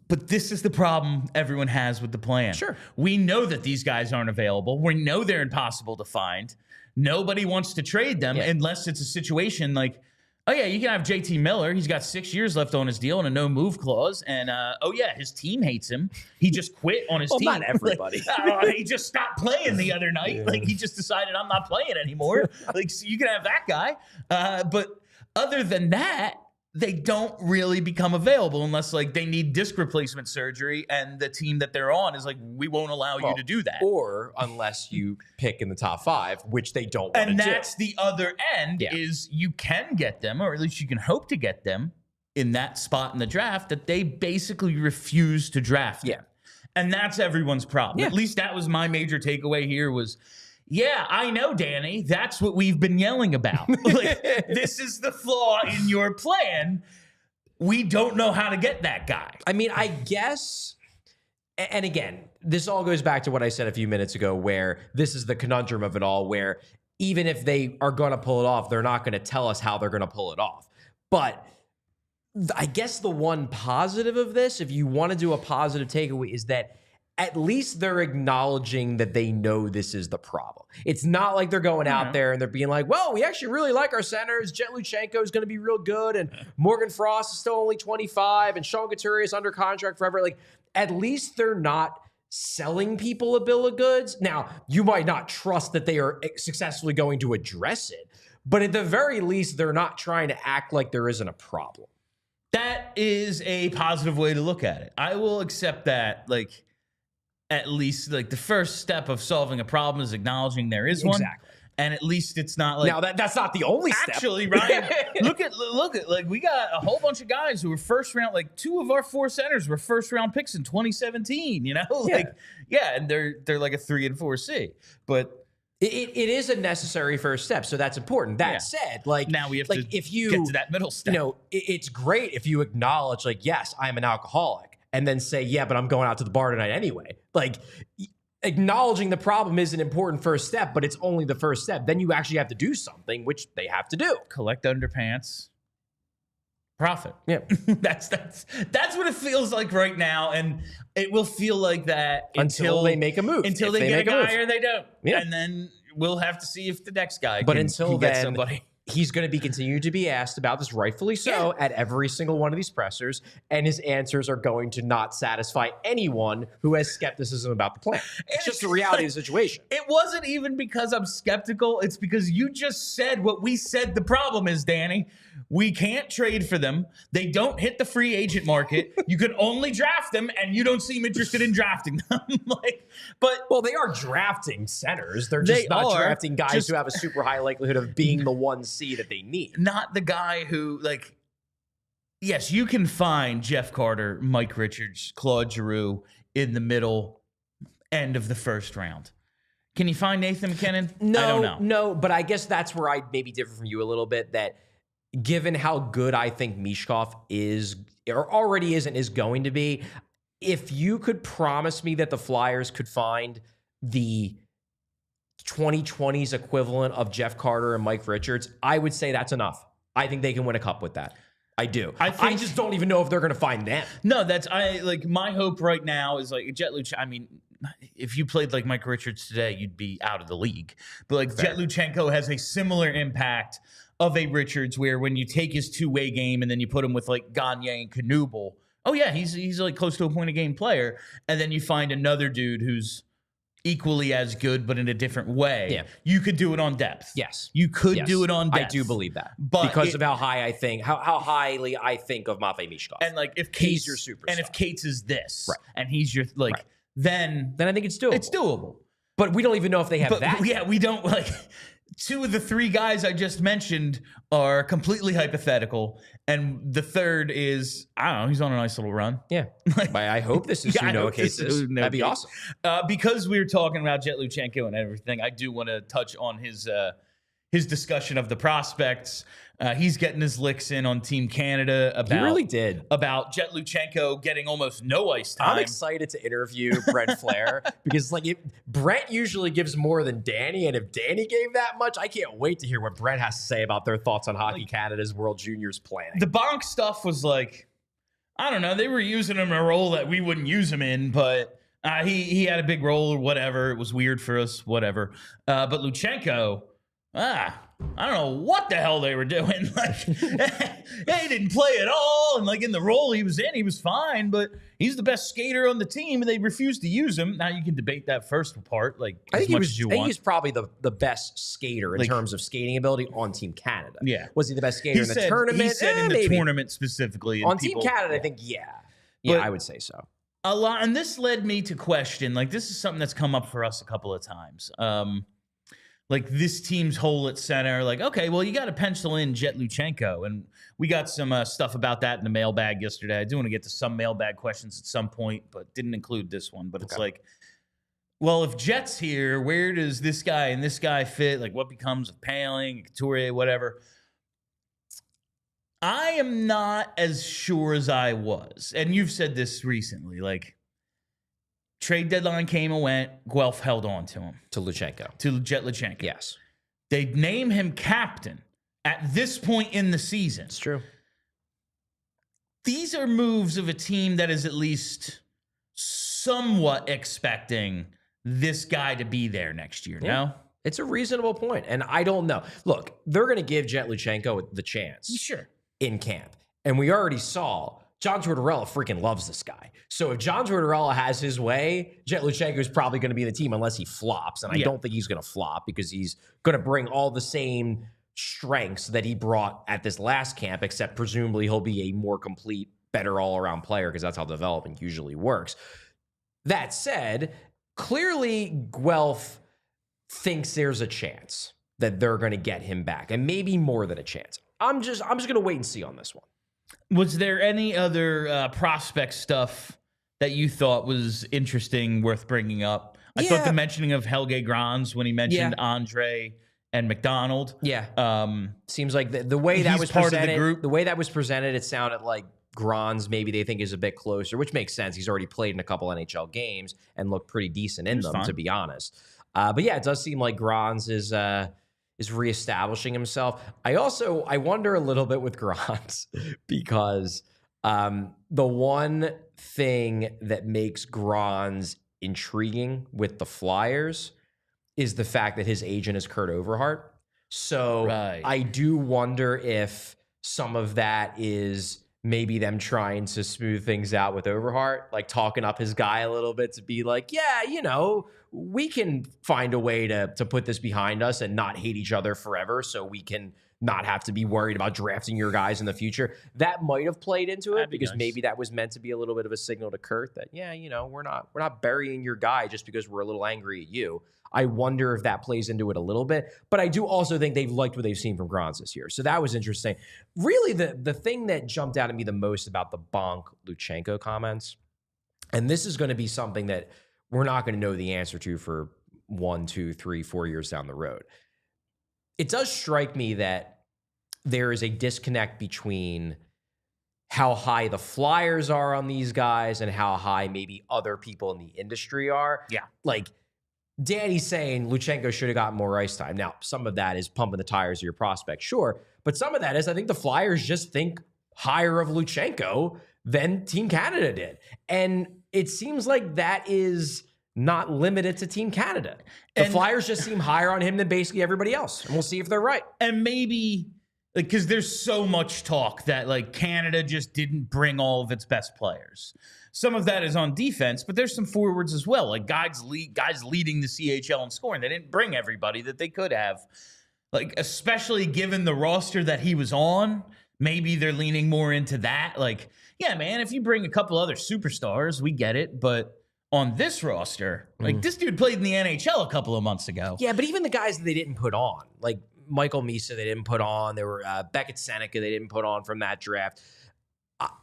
But this is the problem everyone has with the plan. Sure. We know that these guys aren't available. We know they're impossible to find. Nobody wants to trade them unless it's a situation like, oh, yeah, you can have JT Miller. He's got 6 years left on his deal and a no-move clause. And, oh, yeah, his team hates him. He just quit on his team. Not everybody. He just stopped playing the other night. Yeah. Like, he just decided, I'm not playing anymore. Like, so you can have that guy. But other than that, they don't really become available unless, like, they need disc replacement surgery and the team that they're on is like, we won't allow you to do that. Or unless you pick in the top 5, which they don't want to do. And that's the other end is you can get them, or at least you can hope to get them in that spot in the draft that they basically refuse to draft them. And that's everyone's problem. At least that was my major takeaway here was, yeah, I know, Danny. That's what we've been yelling about. Like, this is the flaw in your plan. We don't know how to get that guy. I mean, I guess, and again, this all goes back to what I said a few minutes ago, where this is the conundrum of it all, where even if they are going to pull it off, they're not going to tell us how they're going to pull it off. But I guess the one positive of this, if you want to do a positive takeaway, is that at least they're acknowledging that they know this is the problem. It's not like they're going out there and they're being like, well, we actually really like our centers. Jet Luchanko is going to be real good. And Morgan Frost is still only 25. And Sean Couturier is under contract forever. Like, at least they're not selling people a bill of goods. Now, you might not trust that they are successfully going to address it. But at the very least, they're not trying to act like there isn't a problem. That is a positive way to look at it. I will accept that, like, at least like the first step of solving a problem is acknowledging there is one. And at least it's not like, now that's not the only step. Actually, Ryan, look at like we got a whole bunch of guys who were first round, like 2 of our 4 centers were first round picks in 2017, you know? Like, and they're like a 3 and 4C. But it is a necessary first step, so that's important. That said, like, now we have like, to if you get to that middle step. You know, it's great if you acknowledge, like, yes, I'm an alcoholic. And then say, yeah, but I'm going out to the bar tonight anyway. Like, acknowledging the problem is an important first step, but it's only the first step. Then you actually have to do something, which they have to do. Collect underpants. Profit. Yeah. That's what it feels like right now. And it will feel like that until they make a move. Until they get a guy or they don't. Yeah. And then we'll have to see if the next guy can get somebody. He's going to be continuing to be asked about this, rightfully so, at every single one of these pressers, and his answers are going to not satisfy anyone who has skepticism about the plan. It's just the reality of the situation. It wasn't even because I'm skeptical. It's because you just said what we said the problem is, Danny. We can't trade for them. They don't hit the free agent market. You can only draft them, and you don't seem interested in drafting them. Well, they are drafting centers. They're just not drafting guys who have a super high likelihood of being the 1C that they need. Not the guy who, like, yes, you can find Jeff Carter, Mike Richards, Claude Giroux in the middle end of the first round. Can you find Nathan McKinnon? No, I don't know. No, but I guess that's where I maybe differ from you a little bit, that given how good I think michkov is, or already is and is going to be, if you could promise me that the Flyers could find the 2020s equivalent of Jeff Carter and Mike Richards, I would say that's enough. I think they can win a cup with that. I do. I just don't even know if they're going to find them. No, my hope right now is like Jet Luchanko. I mean, if you played like Mike Richards today, you'd be out of the league. But like Jet Luchanko has a similar impact of a Richards, where when you take his two-way game and then you put him with like Gagne and Knuble, oh yeah, he's like close to a point a game player, and then you find another dude who's equally as good but in a different way. Yeah, you could do it on depth. Yes, you could do it on depth. I do believe that, but because of how highly I think of Matvei Michkov, and like if Cates, he's your superstar, and if Cates is this, right, and he's your like, right, then I think it's doable. It's doable, but we don't even know if they have that. Yeah, we don't like. 2 of the 3 guys I just mentioned are completely hypothetical, and the third is, I don't know, he's on a nice little run. Yeah. I hope this is no cases. That'd be awesome. Because we were talking about Jet Luchanko and everything, I do want to touch on his discussion of the prospects. He's getting his licks in on Team Canada about, he really did, about Jet Luchanko getting almost no ice time. I'm excited to interview Brent Flair because Brent usually gives more than Danny, and if Danny gave that much, I can't wait to hear what Brent has to say about their thoughts on Hockey Canada's World Juniors planning. The Bonk stuff was like, I don't know. They were using him in a role that we wouldn't use him in, but he had a big role or whatever. It was weird for us, whatever. But Luchanko, I don't know what the hell they were doing. Like, he didn't play at all. And like in the role he was in, he was fine, but he's the best skater on the team, and they refused to use him. Now you can debate that first part, like I think as much as you want. he's probably the best skater in terms of skating ability on Team Canada. Yeah. Was he the best skater in the tournament? He said in the maybe. tournament specifically. On Team Canada, I think, yeah, But- I would say so. A lot, and this led me to question, like, this is something that's come up for us a couple of times. Like this team's hole at center, like, okay, well, you got to pencil in Jet Luchanko. And we got some stuff about that in the mailbag yesterday. I do want to get to some mailbag questions at some point, but didn't include this one. But it's like, well, if Jet's here, where does this guy and this guy fit? Like, what becomes of Paling, Couturier, whatever? I am not as sure as I was. And you've said this recently, like, trade deadline came and went. Guelph held on to him. To Luchanko. To Jet Luchanko. Yes. They'd name him captain at this point in the season. It's true. These are moves of a team that is at least somewhat expecting this guy to be there next year, no? It's a reasonable point. And I don't know. Look, they're going to give Jet Luchanko the chance. Sure. In camp. And we already saw John Tortorella freaking loves this guy. So if John Tortorella has his way, Jet Luchanko is probably going to be the team unless he flops. And I don't think he's going to flop because he's going to bring all the same strengths that he brought at this last camp, except presumably he'll be a more complete, better all-around player because that's how development usually works. That said, clearly Guelph thinks there's a chance that they're going to get him back, and maybe more than a chance. I'm just going to wait and see on this one. Was there any other prospect stuff that you thought was interesting, worth bringing up? I thought the mentioning of Helge Grans when he mentioned Andre and McDonald. Yeah. Seems like the way that was part presented, of the group. The way that was presented, it sounded like Grans maybe they think is a bit closer, which makes sense. He's already played in a couple NHL games and looked pretty decent in them, to be honest. But yeah, it does seem like Grans is reestablishing himself. I wonder a little bit with Grans because the one thing that makes Grans intriguing with the Flyers is the fact that his agent is Kurt Overhart. So I do wonder if some of that is maybe them trying to smooth things out with Overhart, like talking up his guy a little bit to be like, yeah, you know, we can find a way to put this behind us and not hate each other forever so we can not have to be worried about drafting your guys in the future. That might have played into it because maybe that was meant to be a little bit of a signal to Kurt that, yeah, you know, we're not burying your guy just because we're a little angry at you. I wonder if that plays into it a little bit. But I do also think they've liked what they've seen from Grans this year. So that was interesting. Really, the thing that jumped out at me the most about the Bonk Luchanko comments, and this is going to be something that we're not going to know the answer to for 1, 2, 3, 4 years down the road. It does strike me that there is a disconnect between how high the Flyers are on these guys and how high maybe other people in the industry are. Yeah. Like, Danny's saying Luchanko should have gotten more ice time. Now, some of that is pumping the tires of your prospect, sure. But some of that is I think the Flyers just think higher of Luchanko than Team Canada did. And it seems like that is not limited to Team Canada. The Flyers just seem higher on him than basically everybody else. And we'll see if they're right. And maybe, like, because there's so much talk that, like, Canada just didn't bring all of its best players. Some of that is on defense, but there's some forwards as well. Like, guys leading the CHL in scoring. They didn't bring everybody that they could have. Like, especially given the roster that he was on, maybe they're leaning more into that. Like, yeah, man, if you bring a couple other superstars, we get it. But on this roster, like, this dude played in the NHL a couple of months ago. Yeah, but even the guys that they didn't put on, like Michael Misa, they didn't put on. There were Beckett Seneca, they didn't put on from that draft.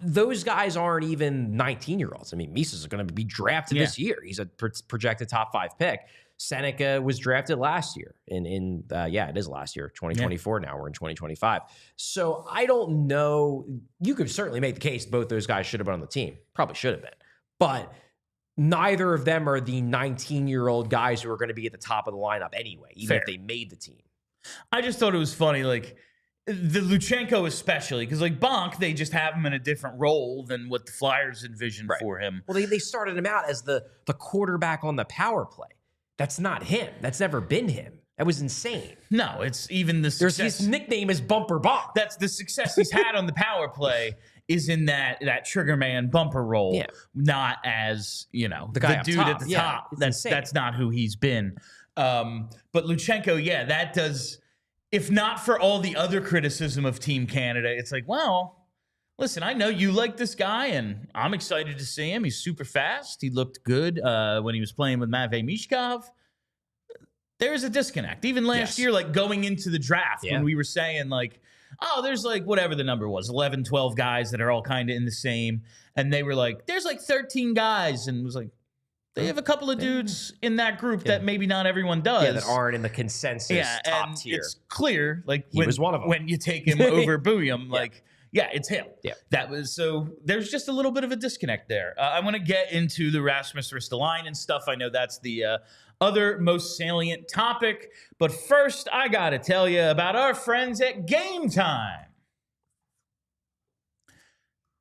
Those guys aren't even 19-year-olds. I mean, Misa's going to be drafted this year. He's a projected top 5 pick. Seneca was drafted last year. It is last year, 2024 now. We're in 2025. So I don't know. You could certainly make the case both those guys should have been on the team. Probably should have been. But neither of them are the 19-year-old guys who are going to be at the top of the lineup anyway, even if they made the team. I just thought it was funny, like, the Luchanko especially, because like Bonk, they just have him in a different role than what the Flyers envisioned for him. Well, they started him out as the quarterback on the power play. That's not him. That's never been him. That was insane. No, it's even the success. His nickname is Bumper Bonk. That's the success he's had on the power play is in that trigger man bumper role, not as, you know, the dude at the top. That's not who he's been. But Luchanko, that does, if not for all the other criticism of Team Canada, it's like, well, listen, I know you like this guy, and I'm excited to see him. He's super fast. He looked good when he was playing with Michkov. There's a disconnect. Even last year, like going into the draft, when we were saying like, oh, there's like whatever the number was, 11, 12 guys that are all kind of in the same. And they were like, there's like 13 guys. And it was like, they have a couple of dudes in that group that maybe not everyone does. Yeah, that aren't in the consensus top and tier. It's clear, like he was one of them. When you take him over Booyam, like, it's him. Yeah. That was, so there's just a little bit of a disconnect there. I want to get into the Rasmus Ristolainen and stuff. I know that's the other most salient topic. But first, I got to tell you about our friends at Game Time.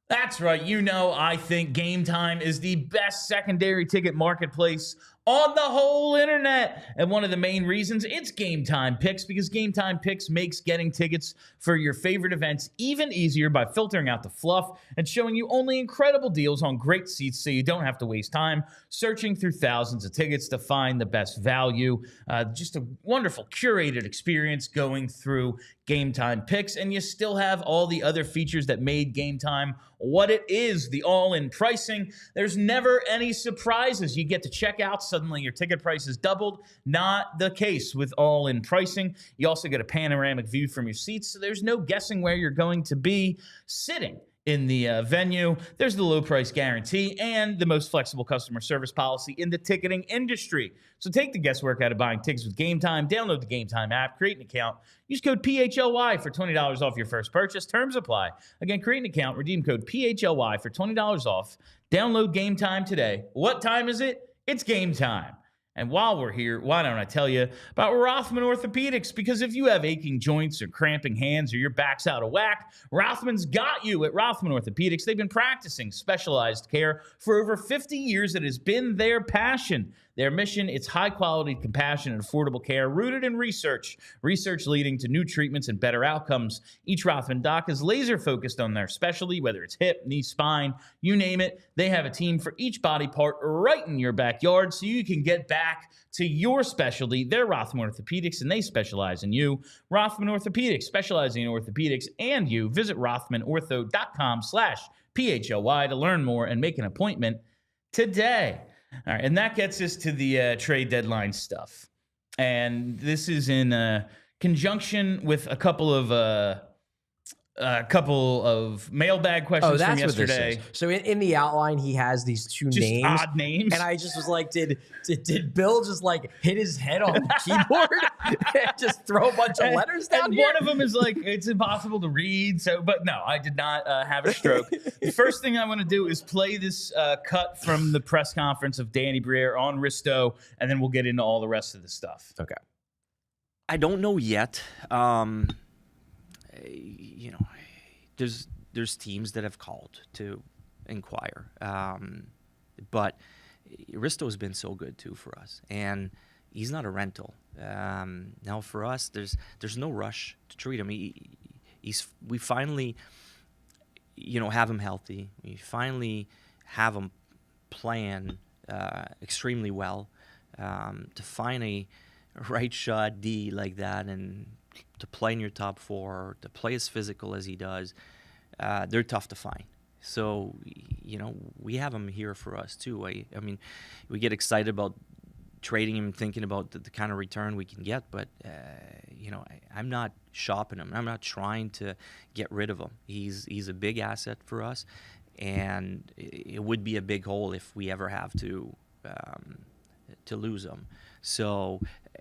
That's right. You know, I think Game Time is the best secondary ticket marketplace on the whole internet. And one of the main reasons, it's Game Time Picks, because Game Time Picks makes getting tickets for your favorite events even easier by filtering out the fluff and showing you only incredible deals on great seats, so you don't have to waste time searching through thousands of tickets to find the best value. Just a wonderful curated experience going through Game Time Picks, and you still have all the other features that made Game Time what it is, the all-in pricing. There's never any surprises. You get to check out, suddenly your ticket price is doubled. Not the case with all-in pricing. You also get a panoramic view from your seats, so there's no guessing where you're going to be sitting in the venue. There's the low price guarantee and the most flexible customer service policy in the ticketing industry. So take the guesswork out of buying tickets with Game Time. Download the Game Time app, create an account, use code PHLY for $20 off your first purchase. Terms apply. Again, create an account, redeem code PHLY for $20 off. Download Game Time today. What time is it? It's Game Time. And while we're here, why don't I tell you about Rothman Orthopedics? Because if you have aching joints or cramping hands or your back's out of whack, Rothman's got you at Rothman Orthopedics. They've been practicing specialized care for over 50 years. It has been their passion. Their mission, it's high-quality, compassionate, affordable care rooted in research. Research leading to new treatments and better outcomes. Each Rothman doc is laser-focused on their specialty, whether it's hip, knee, spine, you name it. They have a team for each body part right in your backyard so you can get back to your specialty. They're Rothman Orthopedics, and they specialize in you. Rothman Orthopedics, specializing in orthopedics and you. Visit rothmanortho.com/PHLY to learn more and make an appointment today. All right, and that gets us to the trade deadline stuff. And this is in conjunction with a couple of mailbag questions from yesterday. What this is. So in the outline, he has these two Just names. odd names. And I just was like, did Bill just like hit his head on the keyboard and just throw a bunch of letters down here? One of them is like, it's impossible to read. So, but no, I did not have a stroke. The first thing I want to do is play this cut from the press conference of Danny Briere on Risto, and then we'll get into all the rest of the stuff. Okay. I don't know yet. You know, there's teams that have called to inquire, but Risto's been so good too for us, and he's not a rental. Now for us, there's no rush to treat him. We finally, you know, have him healthy. We finally have him playing extremely well. To find a right shot D like that and to play in your top four, to play as physical as he does, they're tough to find. So, you know, we have him here for us too. I mean, we get excited about trading him, thinking about the kind of return we can get, but, you know, I'm not shopping him. I'm not trying to get rid of him. He's a big asset for us, and it would be a big hole if we ever have to lose him. So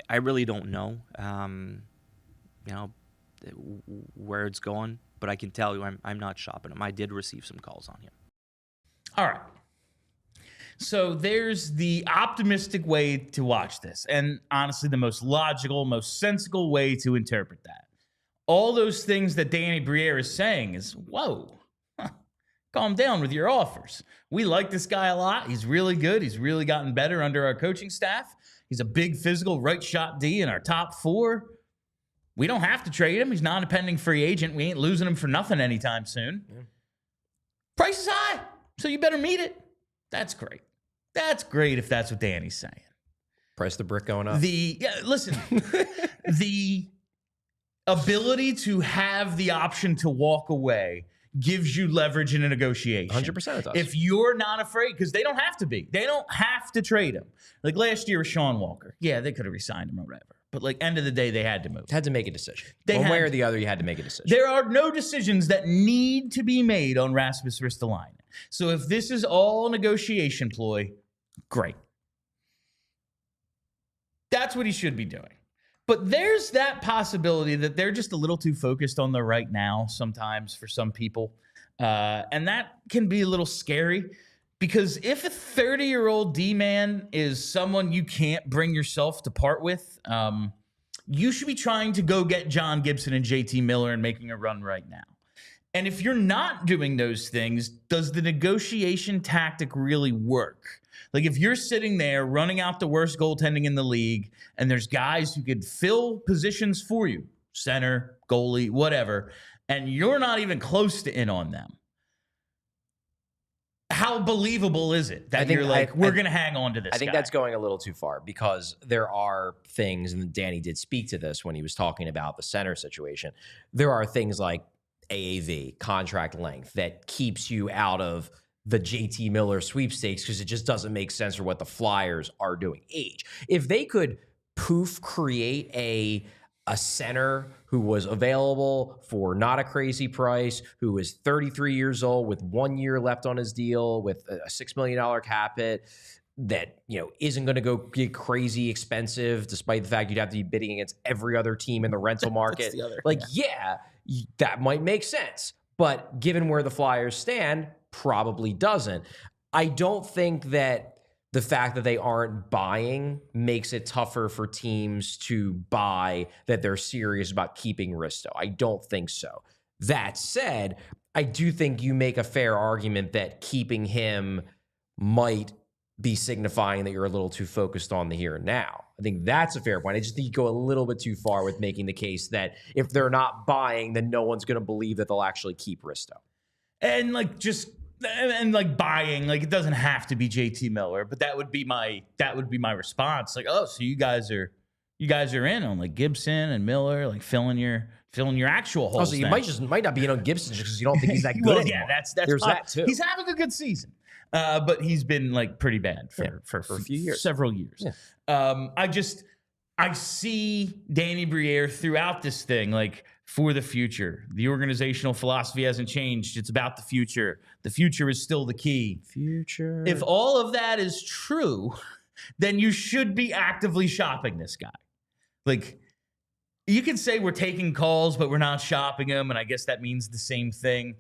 I really don't know. You know, where it's going, but I can tell you I'm not shopping him. I did receive some calls on him. All right. So there's the optimistic way to watch this, and honestly the most logical, most sensible way to interpret that. all those things that Danny Briere is saying is, whoa, calm down with your offers. We like this guy a lot. He's really good. He's really gotten better under our coaching staff. He's a big physical right shot D in our top 4. We don't have to trade him. He's not a pending free agent. We ain't losing him for nothing anytime soon. Yeah. Price is high, so you better meet it. That's great. That's great if that's what Danny's saying. Price the brick going up. Listen, the ability to have the option to walk away gives you leverage in a negotiation. 100% it does. If you're not afraid, because they don't have to be. They don't have to trade him. Like last year with Sean Walker. Yeah, they could have re-signed him or whatever. But like end of the day, they had to move. Had to make a decision. One way or the other, you had to make a decision. There are no decisions that need to be made on Rasmus Ristolainen. So if this is all negotiation ploy, great. That's what he should be doing. But there's that possibility that they're just a little too focused on the right now sometimes for some people. And that can be a little scary because if a 30-year-old D-man is someone you can't bring yourself to part with, you should be trying to go get John Gibson and JT Miller and making a run right now. And if you're not doing those things, does the negotiation tactic really work? Like if you're sitting there running out the worst goaltending in the league and there's guys who could fill positions for you, center, goalie, whatever, and you're not even close to in on them, how believable is it that you're like, we're going to hang on to this guy? I think that's going a little too far because there are things, and Danny did speak to this when he was talking about the center situation. There are things like AAV, contract length, that keeps you out of the JT Miller sweepstakes because it just doesn't make sense for what the Flyers are doing. Age. If they could create a center who was available for not a crazy price, who was 33 years old with 1 year left on his deal with a $6 million cap hit that, isn't going to go get crazy expensive despite the fact you'd have to be bidding against every other team in the rental market. That might make sense. But given where the Flyers stand, probably doesn't. I don't think that the fact that they aren't buying makes it tougher for teams to buy that they're serious about keeping Risto. I don't think so. That said, I do think you make a fair argument that keeping him might be signifying that you're a little too focused on the here and now. I think that's a fair point. I just think you go a little bit too far with making the case that if they're not buying, then no one's going to believe that they'll actually keep Risto. And buying, it doesn't have to be JT Miller, but that would be my response. Like, oh, so you guys are in on like Gibson and Miller, like filling your actual holes. Also, you might not be in on Gibson just because you don't think he's that good. Well, anymore. Yeah, that's there's that too. He's having a good season, but he's been like pretty bad for a few years, several years. Yeah. I see Danny Briere throughout this thing, like for the future. The organizational philosophy hasn't changed. It's about the future. The future is still the key. Future. If all of that is true, then you should be actively shopping this guy. Like, you can say we're taking calls, but we're not shopping him, and I guess that means the same thing.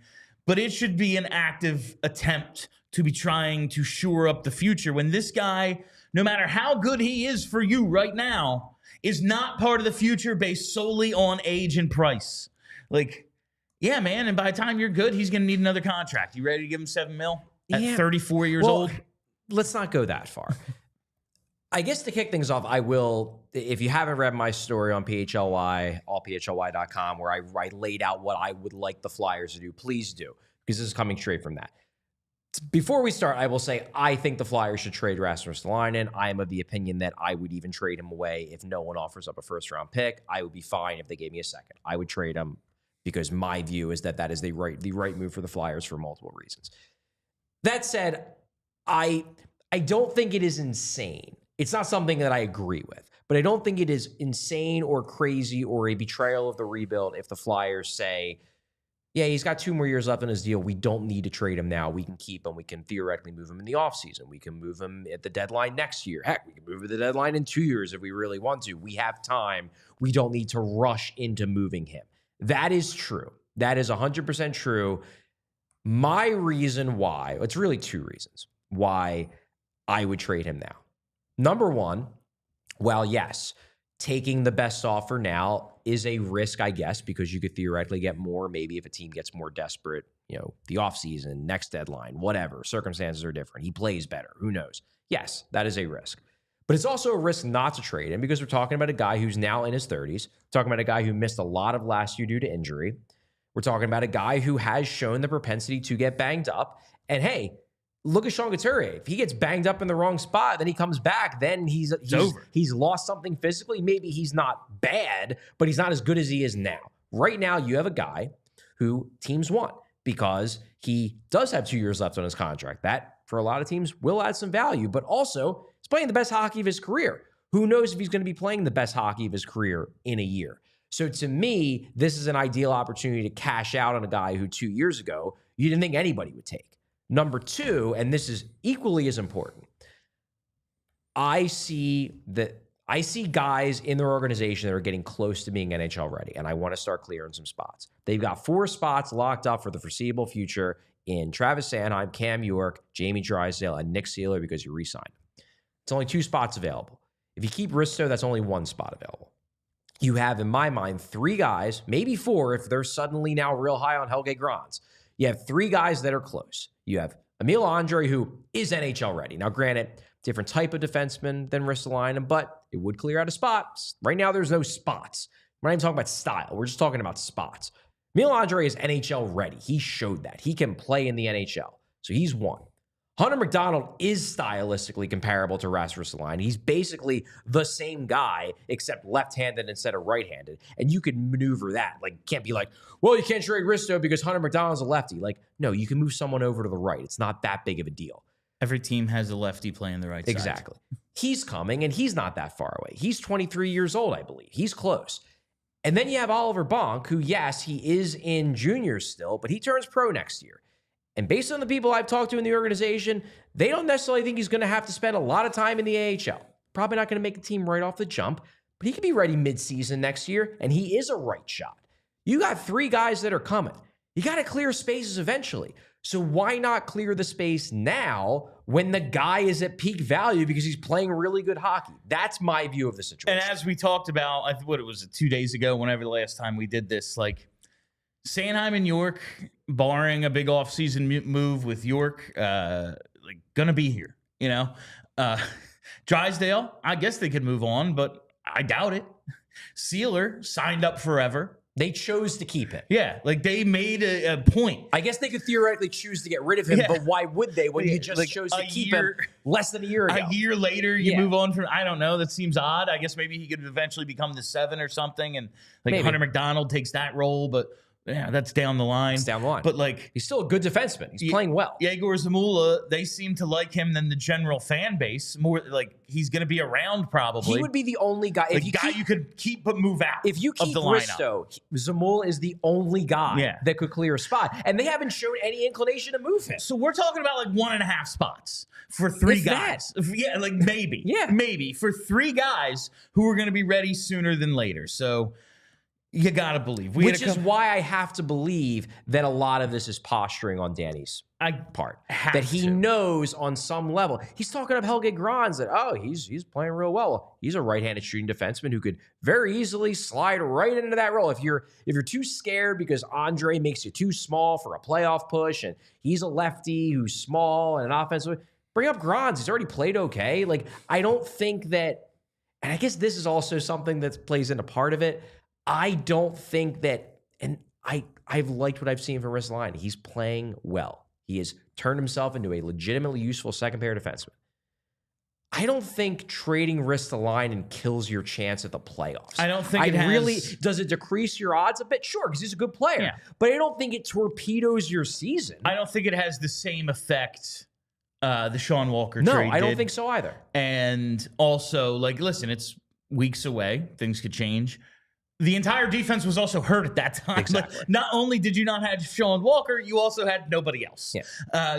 But it should be an active attempt to be trying to shore up the future when this guy, no matter how good he is for you right now, is not part of the future based solely on age and price. Like, yeah, man, and by the time you're good, he's going to need another contract. You ready to give him $7 million at 34 years old? Let's not go that far. I guess to kick things off, I will, if you haven't read my story on PHLY, allphly.com, where I laid out what I would like the Flyers to do, please do, because this is coming straight from that. Before we start, I will say I think the Flyers should trade Rasmus Ristolainen. I am of the opinion that I would even trade him away if no one offers up a first-round pick. I would be fine if they gave me a second. I would trade him because my view is that is the right move for the Flyers for multiple reasons. That said, I don't think it is insane. It's not something that I agree with, but I don't think it is insane or crazy or a betrayal of the rebuild if the Flyers say, yeah, he's got 2 more years left in his deal. We don't need to trade him now. We can keep him. We can theoretically move him in the offseason. We can move him at the deadline next year. Heck, we can move at the deadline in 2 years if we really want to. We have time. We don't need to rush into moving him. That is true. That is 100% true. My reason why, it's really 2 reasons why I would trade him now. Number one, well, yes, taking the best offer now is a risk, I guess, because you could theoretically get more maybe if a team gets more desperate, the offseason, next deadline, whatever. Circumstances are different. He plays better. Who knows? Yes, that is a risk. But it's also a risk not to trade him because we're talking about a guy who's now in his 30s. We're talking about a guy who missed a lot of last year due to injury. We're talking about a guy who has shown the propensity to get banged up. And hey, look at Sean Couturier. If he gets banged up in the wrong spot, then he comes back, then he's over. He's lost something physically. Maybe he's not bad, but he's not as good as he is now. Right now, you have a guy who teams want because he does have 2 years left on his contract. That, for a lot of teams, will add some value, but also he's playing the best hockey of his career. Who knows if he's going to be playing the best hockey of his career in a year? So to me, this is an ideal opportunity to cash out on a guy who 2 years ago, you didn't think anybody would take. Number two, and this is equally as important, I see guys in their organization that are getting close to being NHL ready, and I want to start clearing some spots. They've got 4 spots locked up for the foreseeable future in Travis Sanheim, Cam York, Jamie Drysdale, and Nick Seeler because he re-signed. It's only 2 spots available. If you keep Risto, that's only 1 spot available. You have, in my mind, 3 guys, maybe 4 if they're suddenly now real high on Helge Grans. You have 3 guys that are close. You have Emil Andre, who is NHL ready. Now, granted, different type of defenseman than Ristolainen, but it would clear out a spot. Right now, there's no spots. We're not even talking about style. We're just talking about spots. Emil Andre is NHL ready. He showed that. He can play in the NHL. So he's 1. Hunter McDonald is stylistically comparable to Rasmus Ristolainen. He's basically the same guy, except left-handed instead of right-handed. And you could maneuver that. Like, can't be like, well, you can't trade Risto because Hunter McDonald's a lefty. Like, no, you can move someone over to the right. It's not that big of a deal. Every team has a lefty playing the right side. Exactly. He's coming, and he's not that far away. He's 23 years old, I believe. He's close. And then you have Oliver Bonk, who, yes, he is in juniors still, but he turns pro next year. And based on the people I've talked to in the organization, they don't necessarily think he's going to have to spend a lot of time in the AHL. Probably not going to make the team right off the jump, but he could be ready mid-season next year, and he is a right shot. You got 3 guys that are coming. You got to clear spaces eventually. So why not clear the space now when the guy is at peak value because he's playing really good hockey? That's my view of the situation. And as we talked about, I think what it was 2 days ago, whenever the last time we did this, like Sanheim and York, barring a big offseason move with York, like gonna be here, Drysdale, I guess they could move on, but I doubt it. Seeler signed up forever. They chose to keep him. Yeah, like they made a point. I guess they could theoretically choose to get rid of him, but why would they when you just chose to keep him less than a year ago? A year later, you move on from, I don't know, that seems odd. I guess maybe he could eventually become the 7 or something, and like Hunter McDonald takes that role, but yeah, that's down the line. It's down the line. But like, he's still a good defenseman. He's playing well. Yegor Zamula, they seem to like him than the general fan base. More like he's going to be around probably. He would be the only guy. The guy you could keep but move out. If you keep Risto, Zamula is the only guy that could clear a spot. And they haven't shown any inclination to move him. So we're talking about like 1.5 spots for 3 guys. Yeah, like maybe. Maybe. For 3 guys who are going to be ready sooner than later. So you got to believe. Which is why I have to believe that a lot of this is posturing on Danny's part. That he knows on some level. He's talking up Helge Grans that, he's playing real well. He's a right-handed shooting defenseman who could very easily slide right into that role. If you're too scared because Andre makes you too small for a playoff push and he's a lefty who's small and an offensive, bring up Grans. He's already played okay. Like, I don't think that, and I guess this is also something that plays into part of it. I don't think that, and I've liked what I've seen from Ristolainen. He's playing well. He has turned himself into a legitimately useful second-pair defenseman. I don't think trading Ristolainen kills your chance at the playoffs. I don't think it really does it decrease your odds a bit? Sure, because he's a good player. But I don't think it torpedoes your season. I don't think it has the same effect the Sean Walker trade I don't think so either. And also, like, listen, it's weeks away. Things could change. The entire defense was also hurt at that time. Exactly. Like, not only did you not have Sean Walker, you also had nobody else.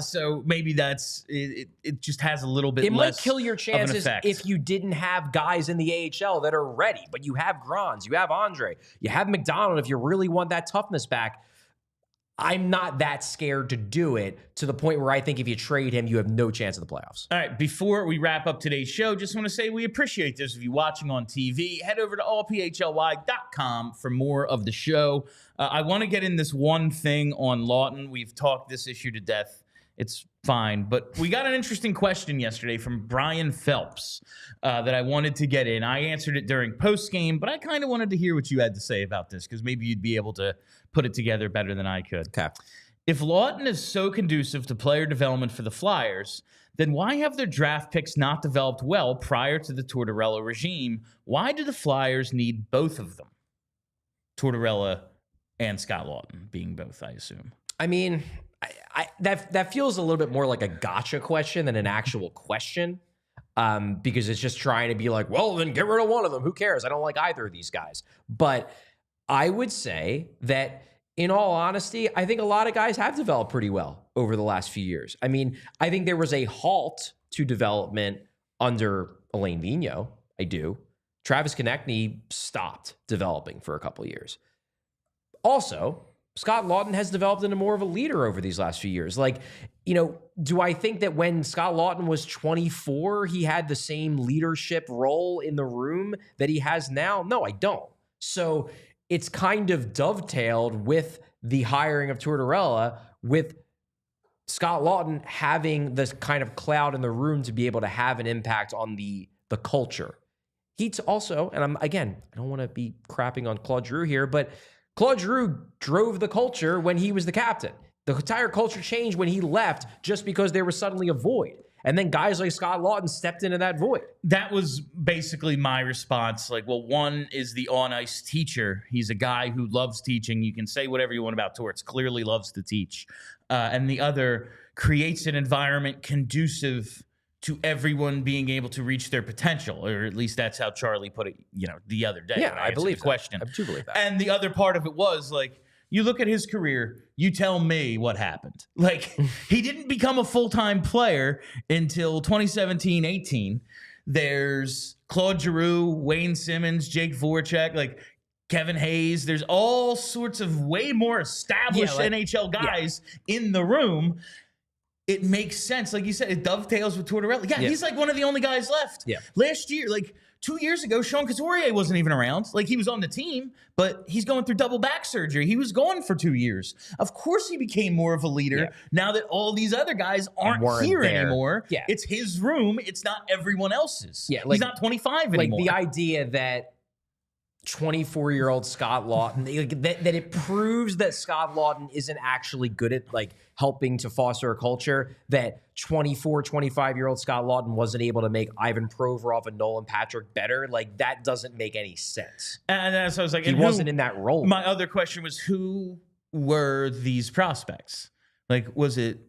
So maybe that's it. Just has a little bit. It less might kill your chances if you didn't have guys in the AHL that are ready. But you have Grans, you have Andre, you have McDonald. If you really want that toughness back, I'm not that scared to do it, to the point where I think if you trade him, you have no chance of the playoffs. All right, before we wrap up today's show, just want to say we appreciate those of you watching on TV. Head over to allphly.com for more of the show. I want to get in this one thing on Laughton. We've talked this issue to death. It's fine, but we got an interesting question yesterday from Brian Phelps that I wanted to get in. I answered it during post-game, but I kind of wanted to hear what you had to say about this, because maybe you'd be able to put it together better than I could. Okay. If Laughton is so conducive to player development for the Flyers, then why have their draft picks not developed well prior to the Tortorella regime? Why do the Flyers need both of them? Tortorella and Scott Laughton being both, I assume. I mean, that feels a little bit more like a gotcha question than an actual question, because it's just trying to be like, well, then get rid of one of them. Who cares? I don't like either of these guys. But I would say that, in all honesty, I think a lot of guys have developed pretty well over the last few years. I mean, I think there was a halt to development under Alain Vigneault. I do. Travis Konechny stopped developing for a couple of years. Also, Scott Laughton has developed into more of a leader over these last few years. Like, do I think that when Scott Laughton was 24, he had the same leadership role in the room that he has now? No, I don't. So it's kind of dovetailed with the hiring of Tortorella, with Scott Laughton having this kind of cloud in the room to be able to have an impact on the culture. He's also, and I don't want to be crapping on Claude Giroux here, but Claude Giroux drove the culture when he was the captain. The entire culture changed when he left just because there was suddenly a void. And then guys like Scott Laughton stepped into that void. That was basically my response. Like, well, one is the on-ice teacher. He's a guy who loves teaching. You can say whatever you want about Torts. Clearly loves to teach. And the other creates an environment conducive to everyone being able to reach their potential, or at least that's how Charlie put it, the other day. Yeah, I believe the question. I do believe that. And the other part of it was like, you look at his career, you tell me what happened. Like, he didn't become a full-time player until 2017-18. There's Claude Giroux, Wayne Simmons, Jake Voracek, like Kevin Hayes. There's all sorts of way more established NHL guys in the room. It makes sense. Like you said, it dovetails with Tortorella. Yeah, he's like one of the only guys left. Yeah. Last year, like 2 years ago, Sean Couturier wasn't even around. Like, he was on the team, but he's going through double back surgery. He was gone for 2 years. Of course he became more of a leader now that all these other guys aren't here anymore. Yeah. It's his room. It's not everyone else's. Yeah, like, he's not 25 anymore. Like, the idea that 24-year-old Scott Laughton, that it proves that Scott Laughton isn't actually good at helping to foster a culture, that 24, 25-year-old Scott Laughton wasn't able to make Ivan Provorov and Nolan Patrick better. Like, that doesn't make any sense. And so I was like, he wasn't in that role. My other question was, who were these prospects? Like, was it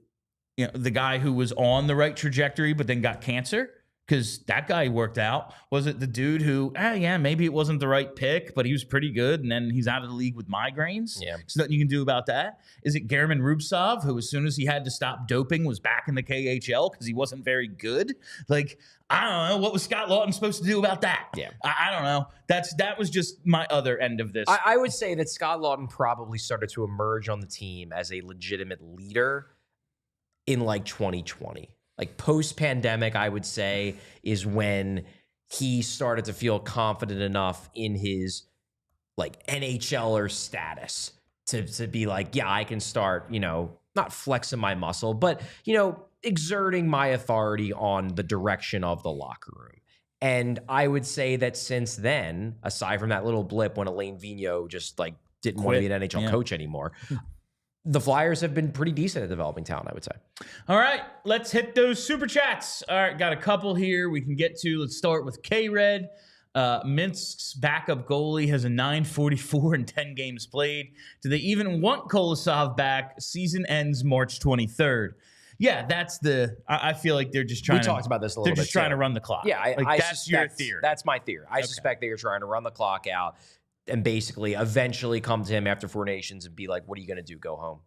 the guy who was on the right trajectory but then got cancer? Because that guy worked out. Was it the dude who, maybe it wasn't the right pick, but he was pretty good, and then he's out of the league with migraines? Yeah. There's nothing you can do about that. Is it German Rubtsov, who as soon as he had to stop doping was back in the KHL because he wasn't very good? Like, I don't know. What was Scott Laughton supposed to do about that? Yeah. I don't know. That was just my other end of this. I would say that Scott Laughton probably started to emerge on the team as a legitimate leader in 2020. Like, post-pandemic, I would say, is when he started to feel confident enough in his NHLer status to be like, yeah, I can start, not flexing my muscle, but, exerting my authority on the direction of the locker room. And I would say that since then, aside from that little blip when Alain Vigneault just didn't want to be an NHL coach anymore, the Flyers have been pretty decent at developing talent, I would say. All right, let's hit those super chats. All right, got a couple here we can get to. Let's start with K-Red. Minsk's backup goalie has a .944 in 10 games played. Do they even want Kolosov back? Season ends March 23rd. Yeah, that's I feel like they're just trying to... We talked about this a little bit. They're just trying to run the clock. Yeah, that's your theory. That's my theory. I suspect they are trying to run the clock out and basically eventually come to him after 4 Nations and be like, what are you going to do? Go home?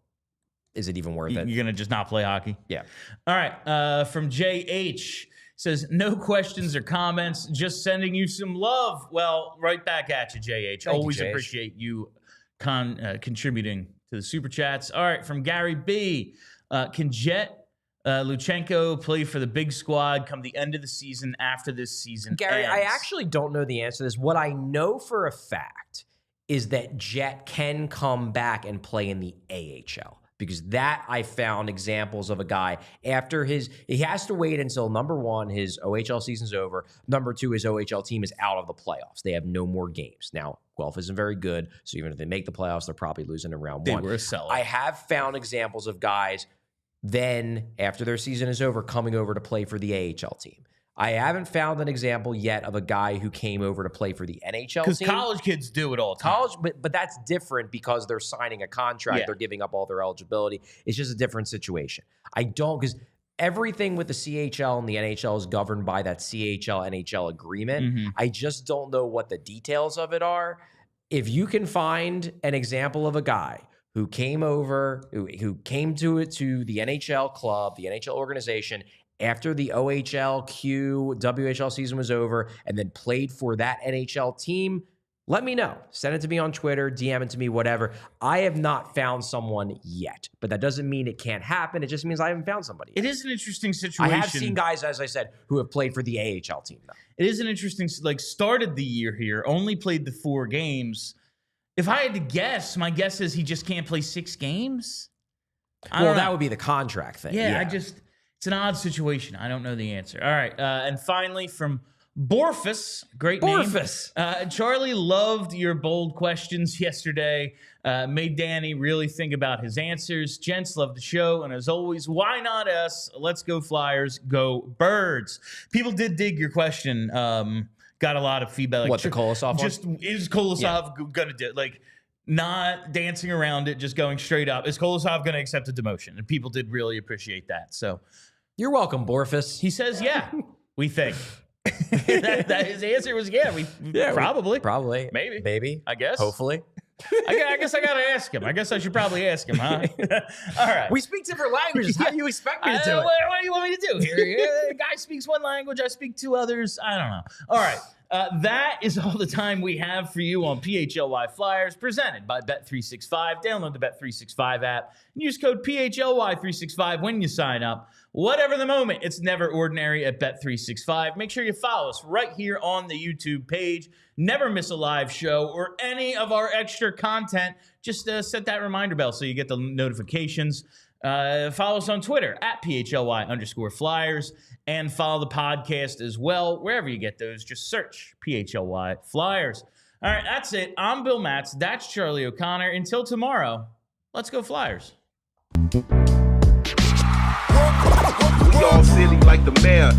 Is it even worth it? You're going to just not play hockey? Yeah. All right. From JH, says, no questions or comments, just sending you some love. Well, right back at you, JH. Always appreciate you contributing to the Super Chats. All right, from Gary B. Can Jet Luchanko play for the big squad come the end of the season after this season Gary, ends? I actually don't know the answer to this. What I know for a fact is that Jet can come back and play in the AHL. Because that I found examples of a guy after he has to wait until number one, his OHL season's over. Number two, his OHL team is out of the playoffs. They have no more games. Now, Guelph isn't very good, so even if they make the playoffs, they're probably losing in round one. They were a sellout. I have found examples of guys then, after their season is over, coming over to play for the AHL team. I haven't found an example yet of a guy who came over to play for the NHL team. Because college kids do it all the time. But that's different because they're signing a contract. Yeah. They're giving up all their eligibility. It's just a different situation. Because everything with the CHL and the NHL is governed by that CHL-NHL agreement. I just don't know what the details of it are. If you can find an example of a guy who came over, who came to the NHL club, the NHL organization, after the WHL season was over and then played for that NHL team, let me know. Send it to me on Twitter, DM it to me, whatever. I have not found someone yet, but that doesn't mean it can't happen. It just means I haven't found somebody yet. It is an interesting situation. I have seen guys, as I said, who have played for the AHL team, though. It is an interesting, started the year here, only played the 4 games. If I had to guess, my guess is he just can't play 6 games. Well, that would be the contract thing. Yeah, it's an odd situation. I don't know the answer. All right. And finally, from Borfus, great name. Charlie loved your bold questions yesterday. Made Danny really think about his answers. Gents, love the show. And as always, why not us? Let's go Flyers, go Birds. People did dig your question. Got a lot of feedback. What, the Kolosov one? Is Kolosov going to do it? Not dancing around it, just going straight up. Is Kolosov going to accept a demotion? And people did really appreciate that. So you're welcome, Borfus. he says, yeah, we think. that his answer was, probably. Probably. Maybe. I guess. Hopefully. I guess I got to ask him. I guess I should probably ask him, huh? All right. We speak different languages. How do you expect me to do it? What do you want me to do here? The guy speaks one language. I speak 2 others. I don't know. All right. That is all the time we have for you on PHLY Flyers, presented by Bet365. Download the Bet365 app and use code PHLY365 when you sign up. Whatever the moment, it's never ordinary at Bet365. Make sure you follow us right here on the YouTube page. Never miss a live show or any of our extra content. Just set that reminder bell so you get the notifications. Follow us on Twitter at PHLY_Flyers and follow the podcast as well. Wherever you get those, just search PHLY Flyers. All right, that's it. I'm Bill Matz. That's Charlie O'Connor. Until tomorrow, let's go Flyers. We all silly like the mayor.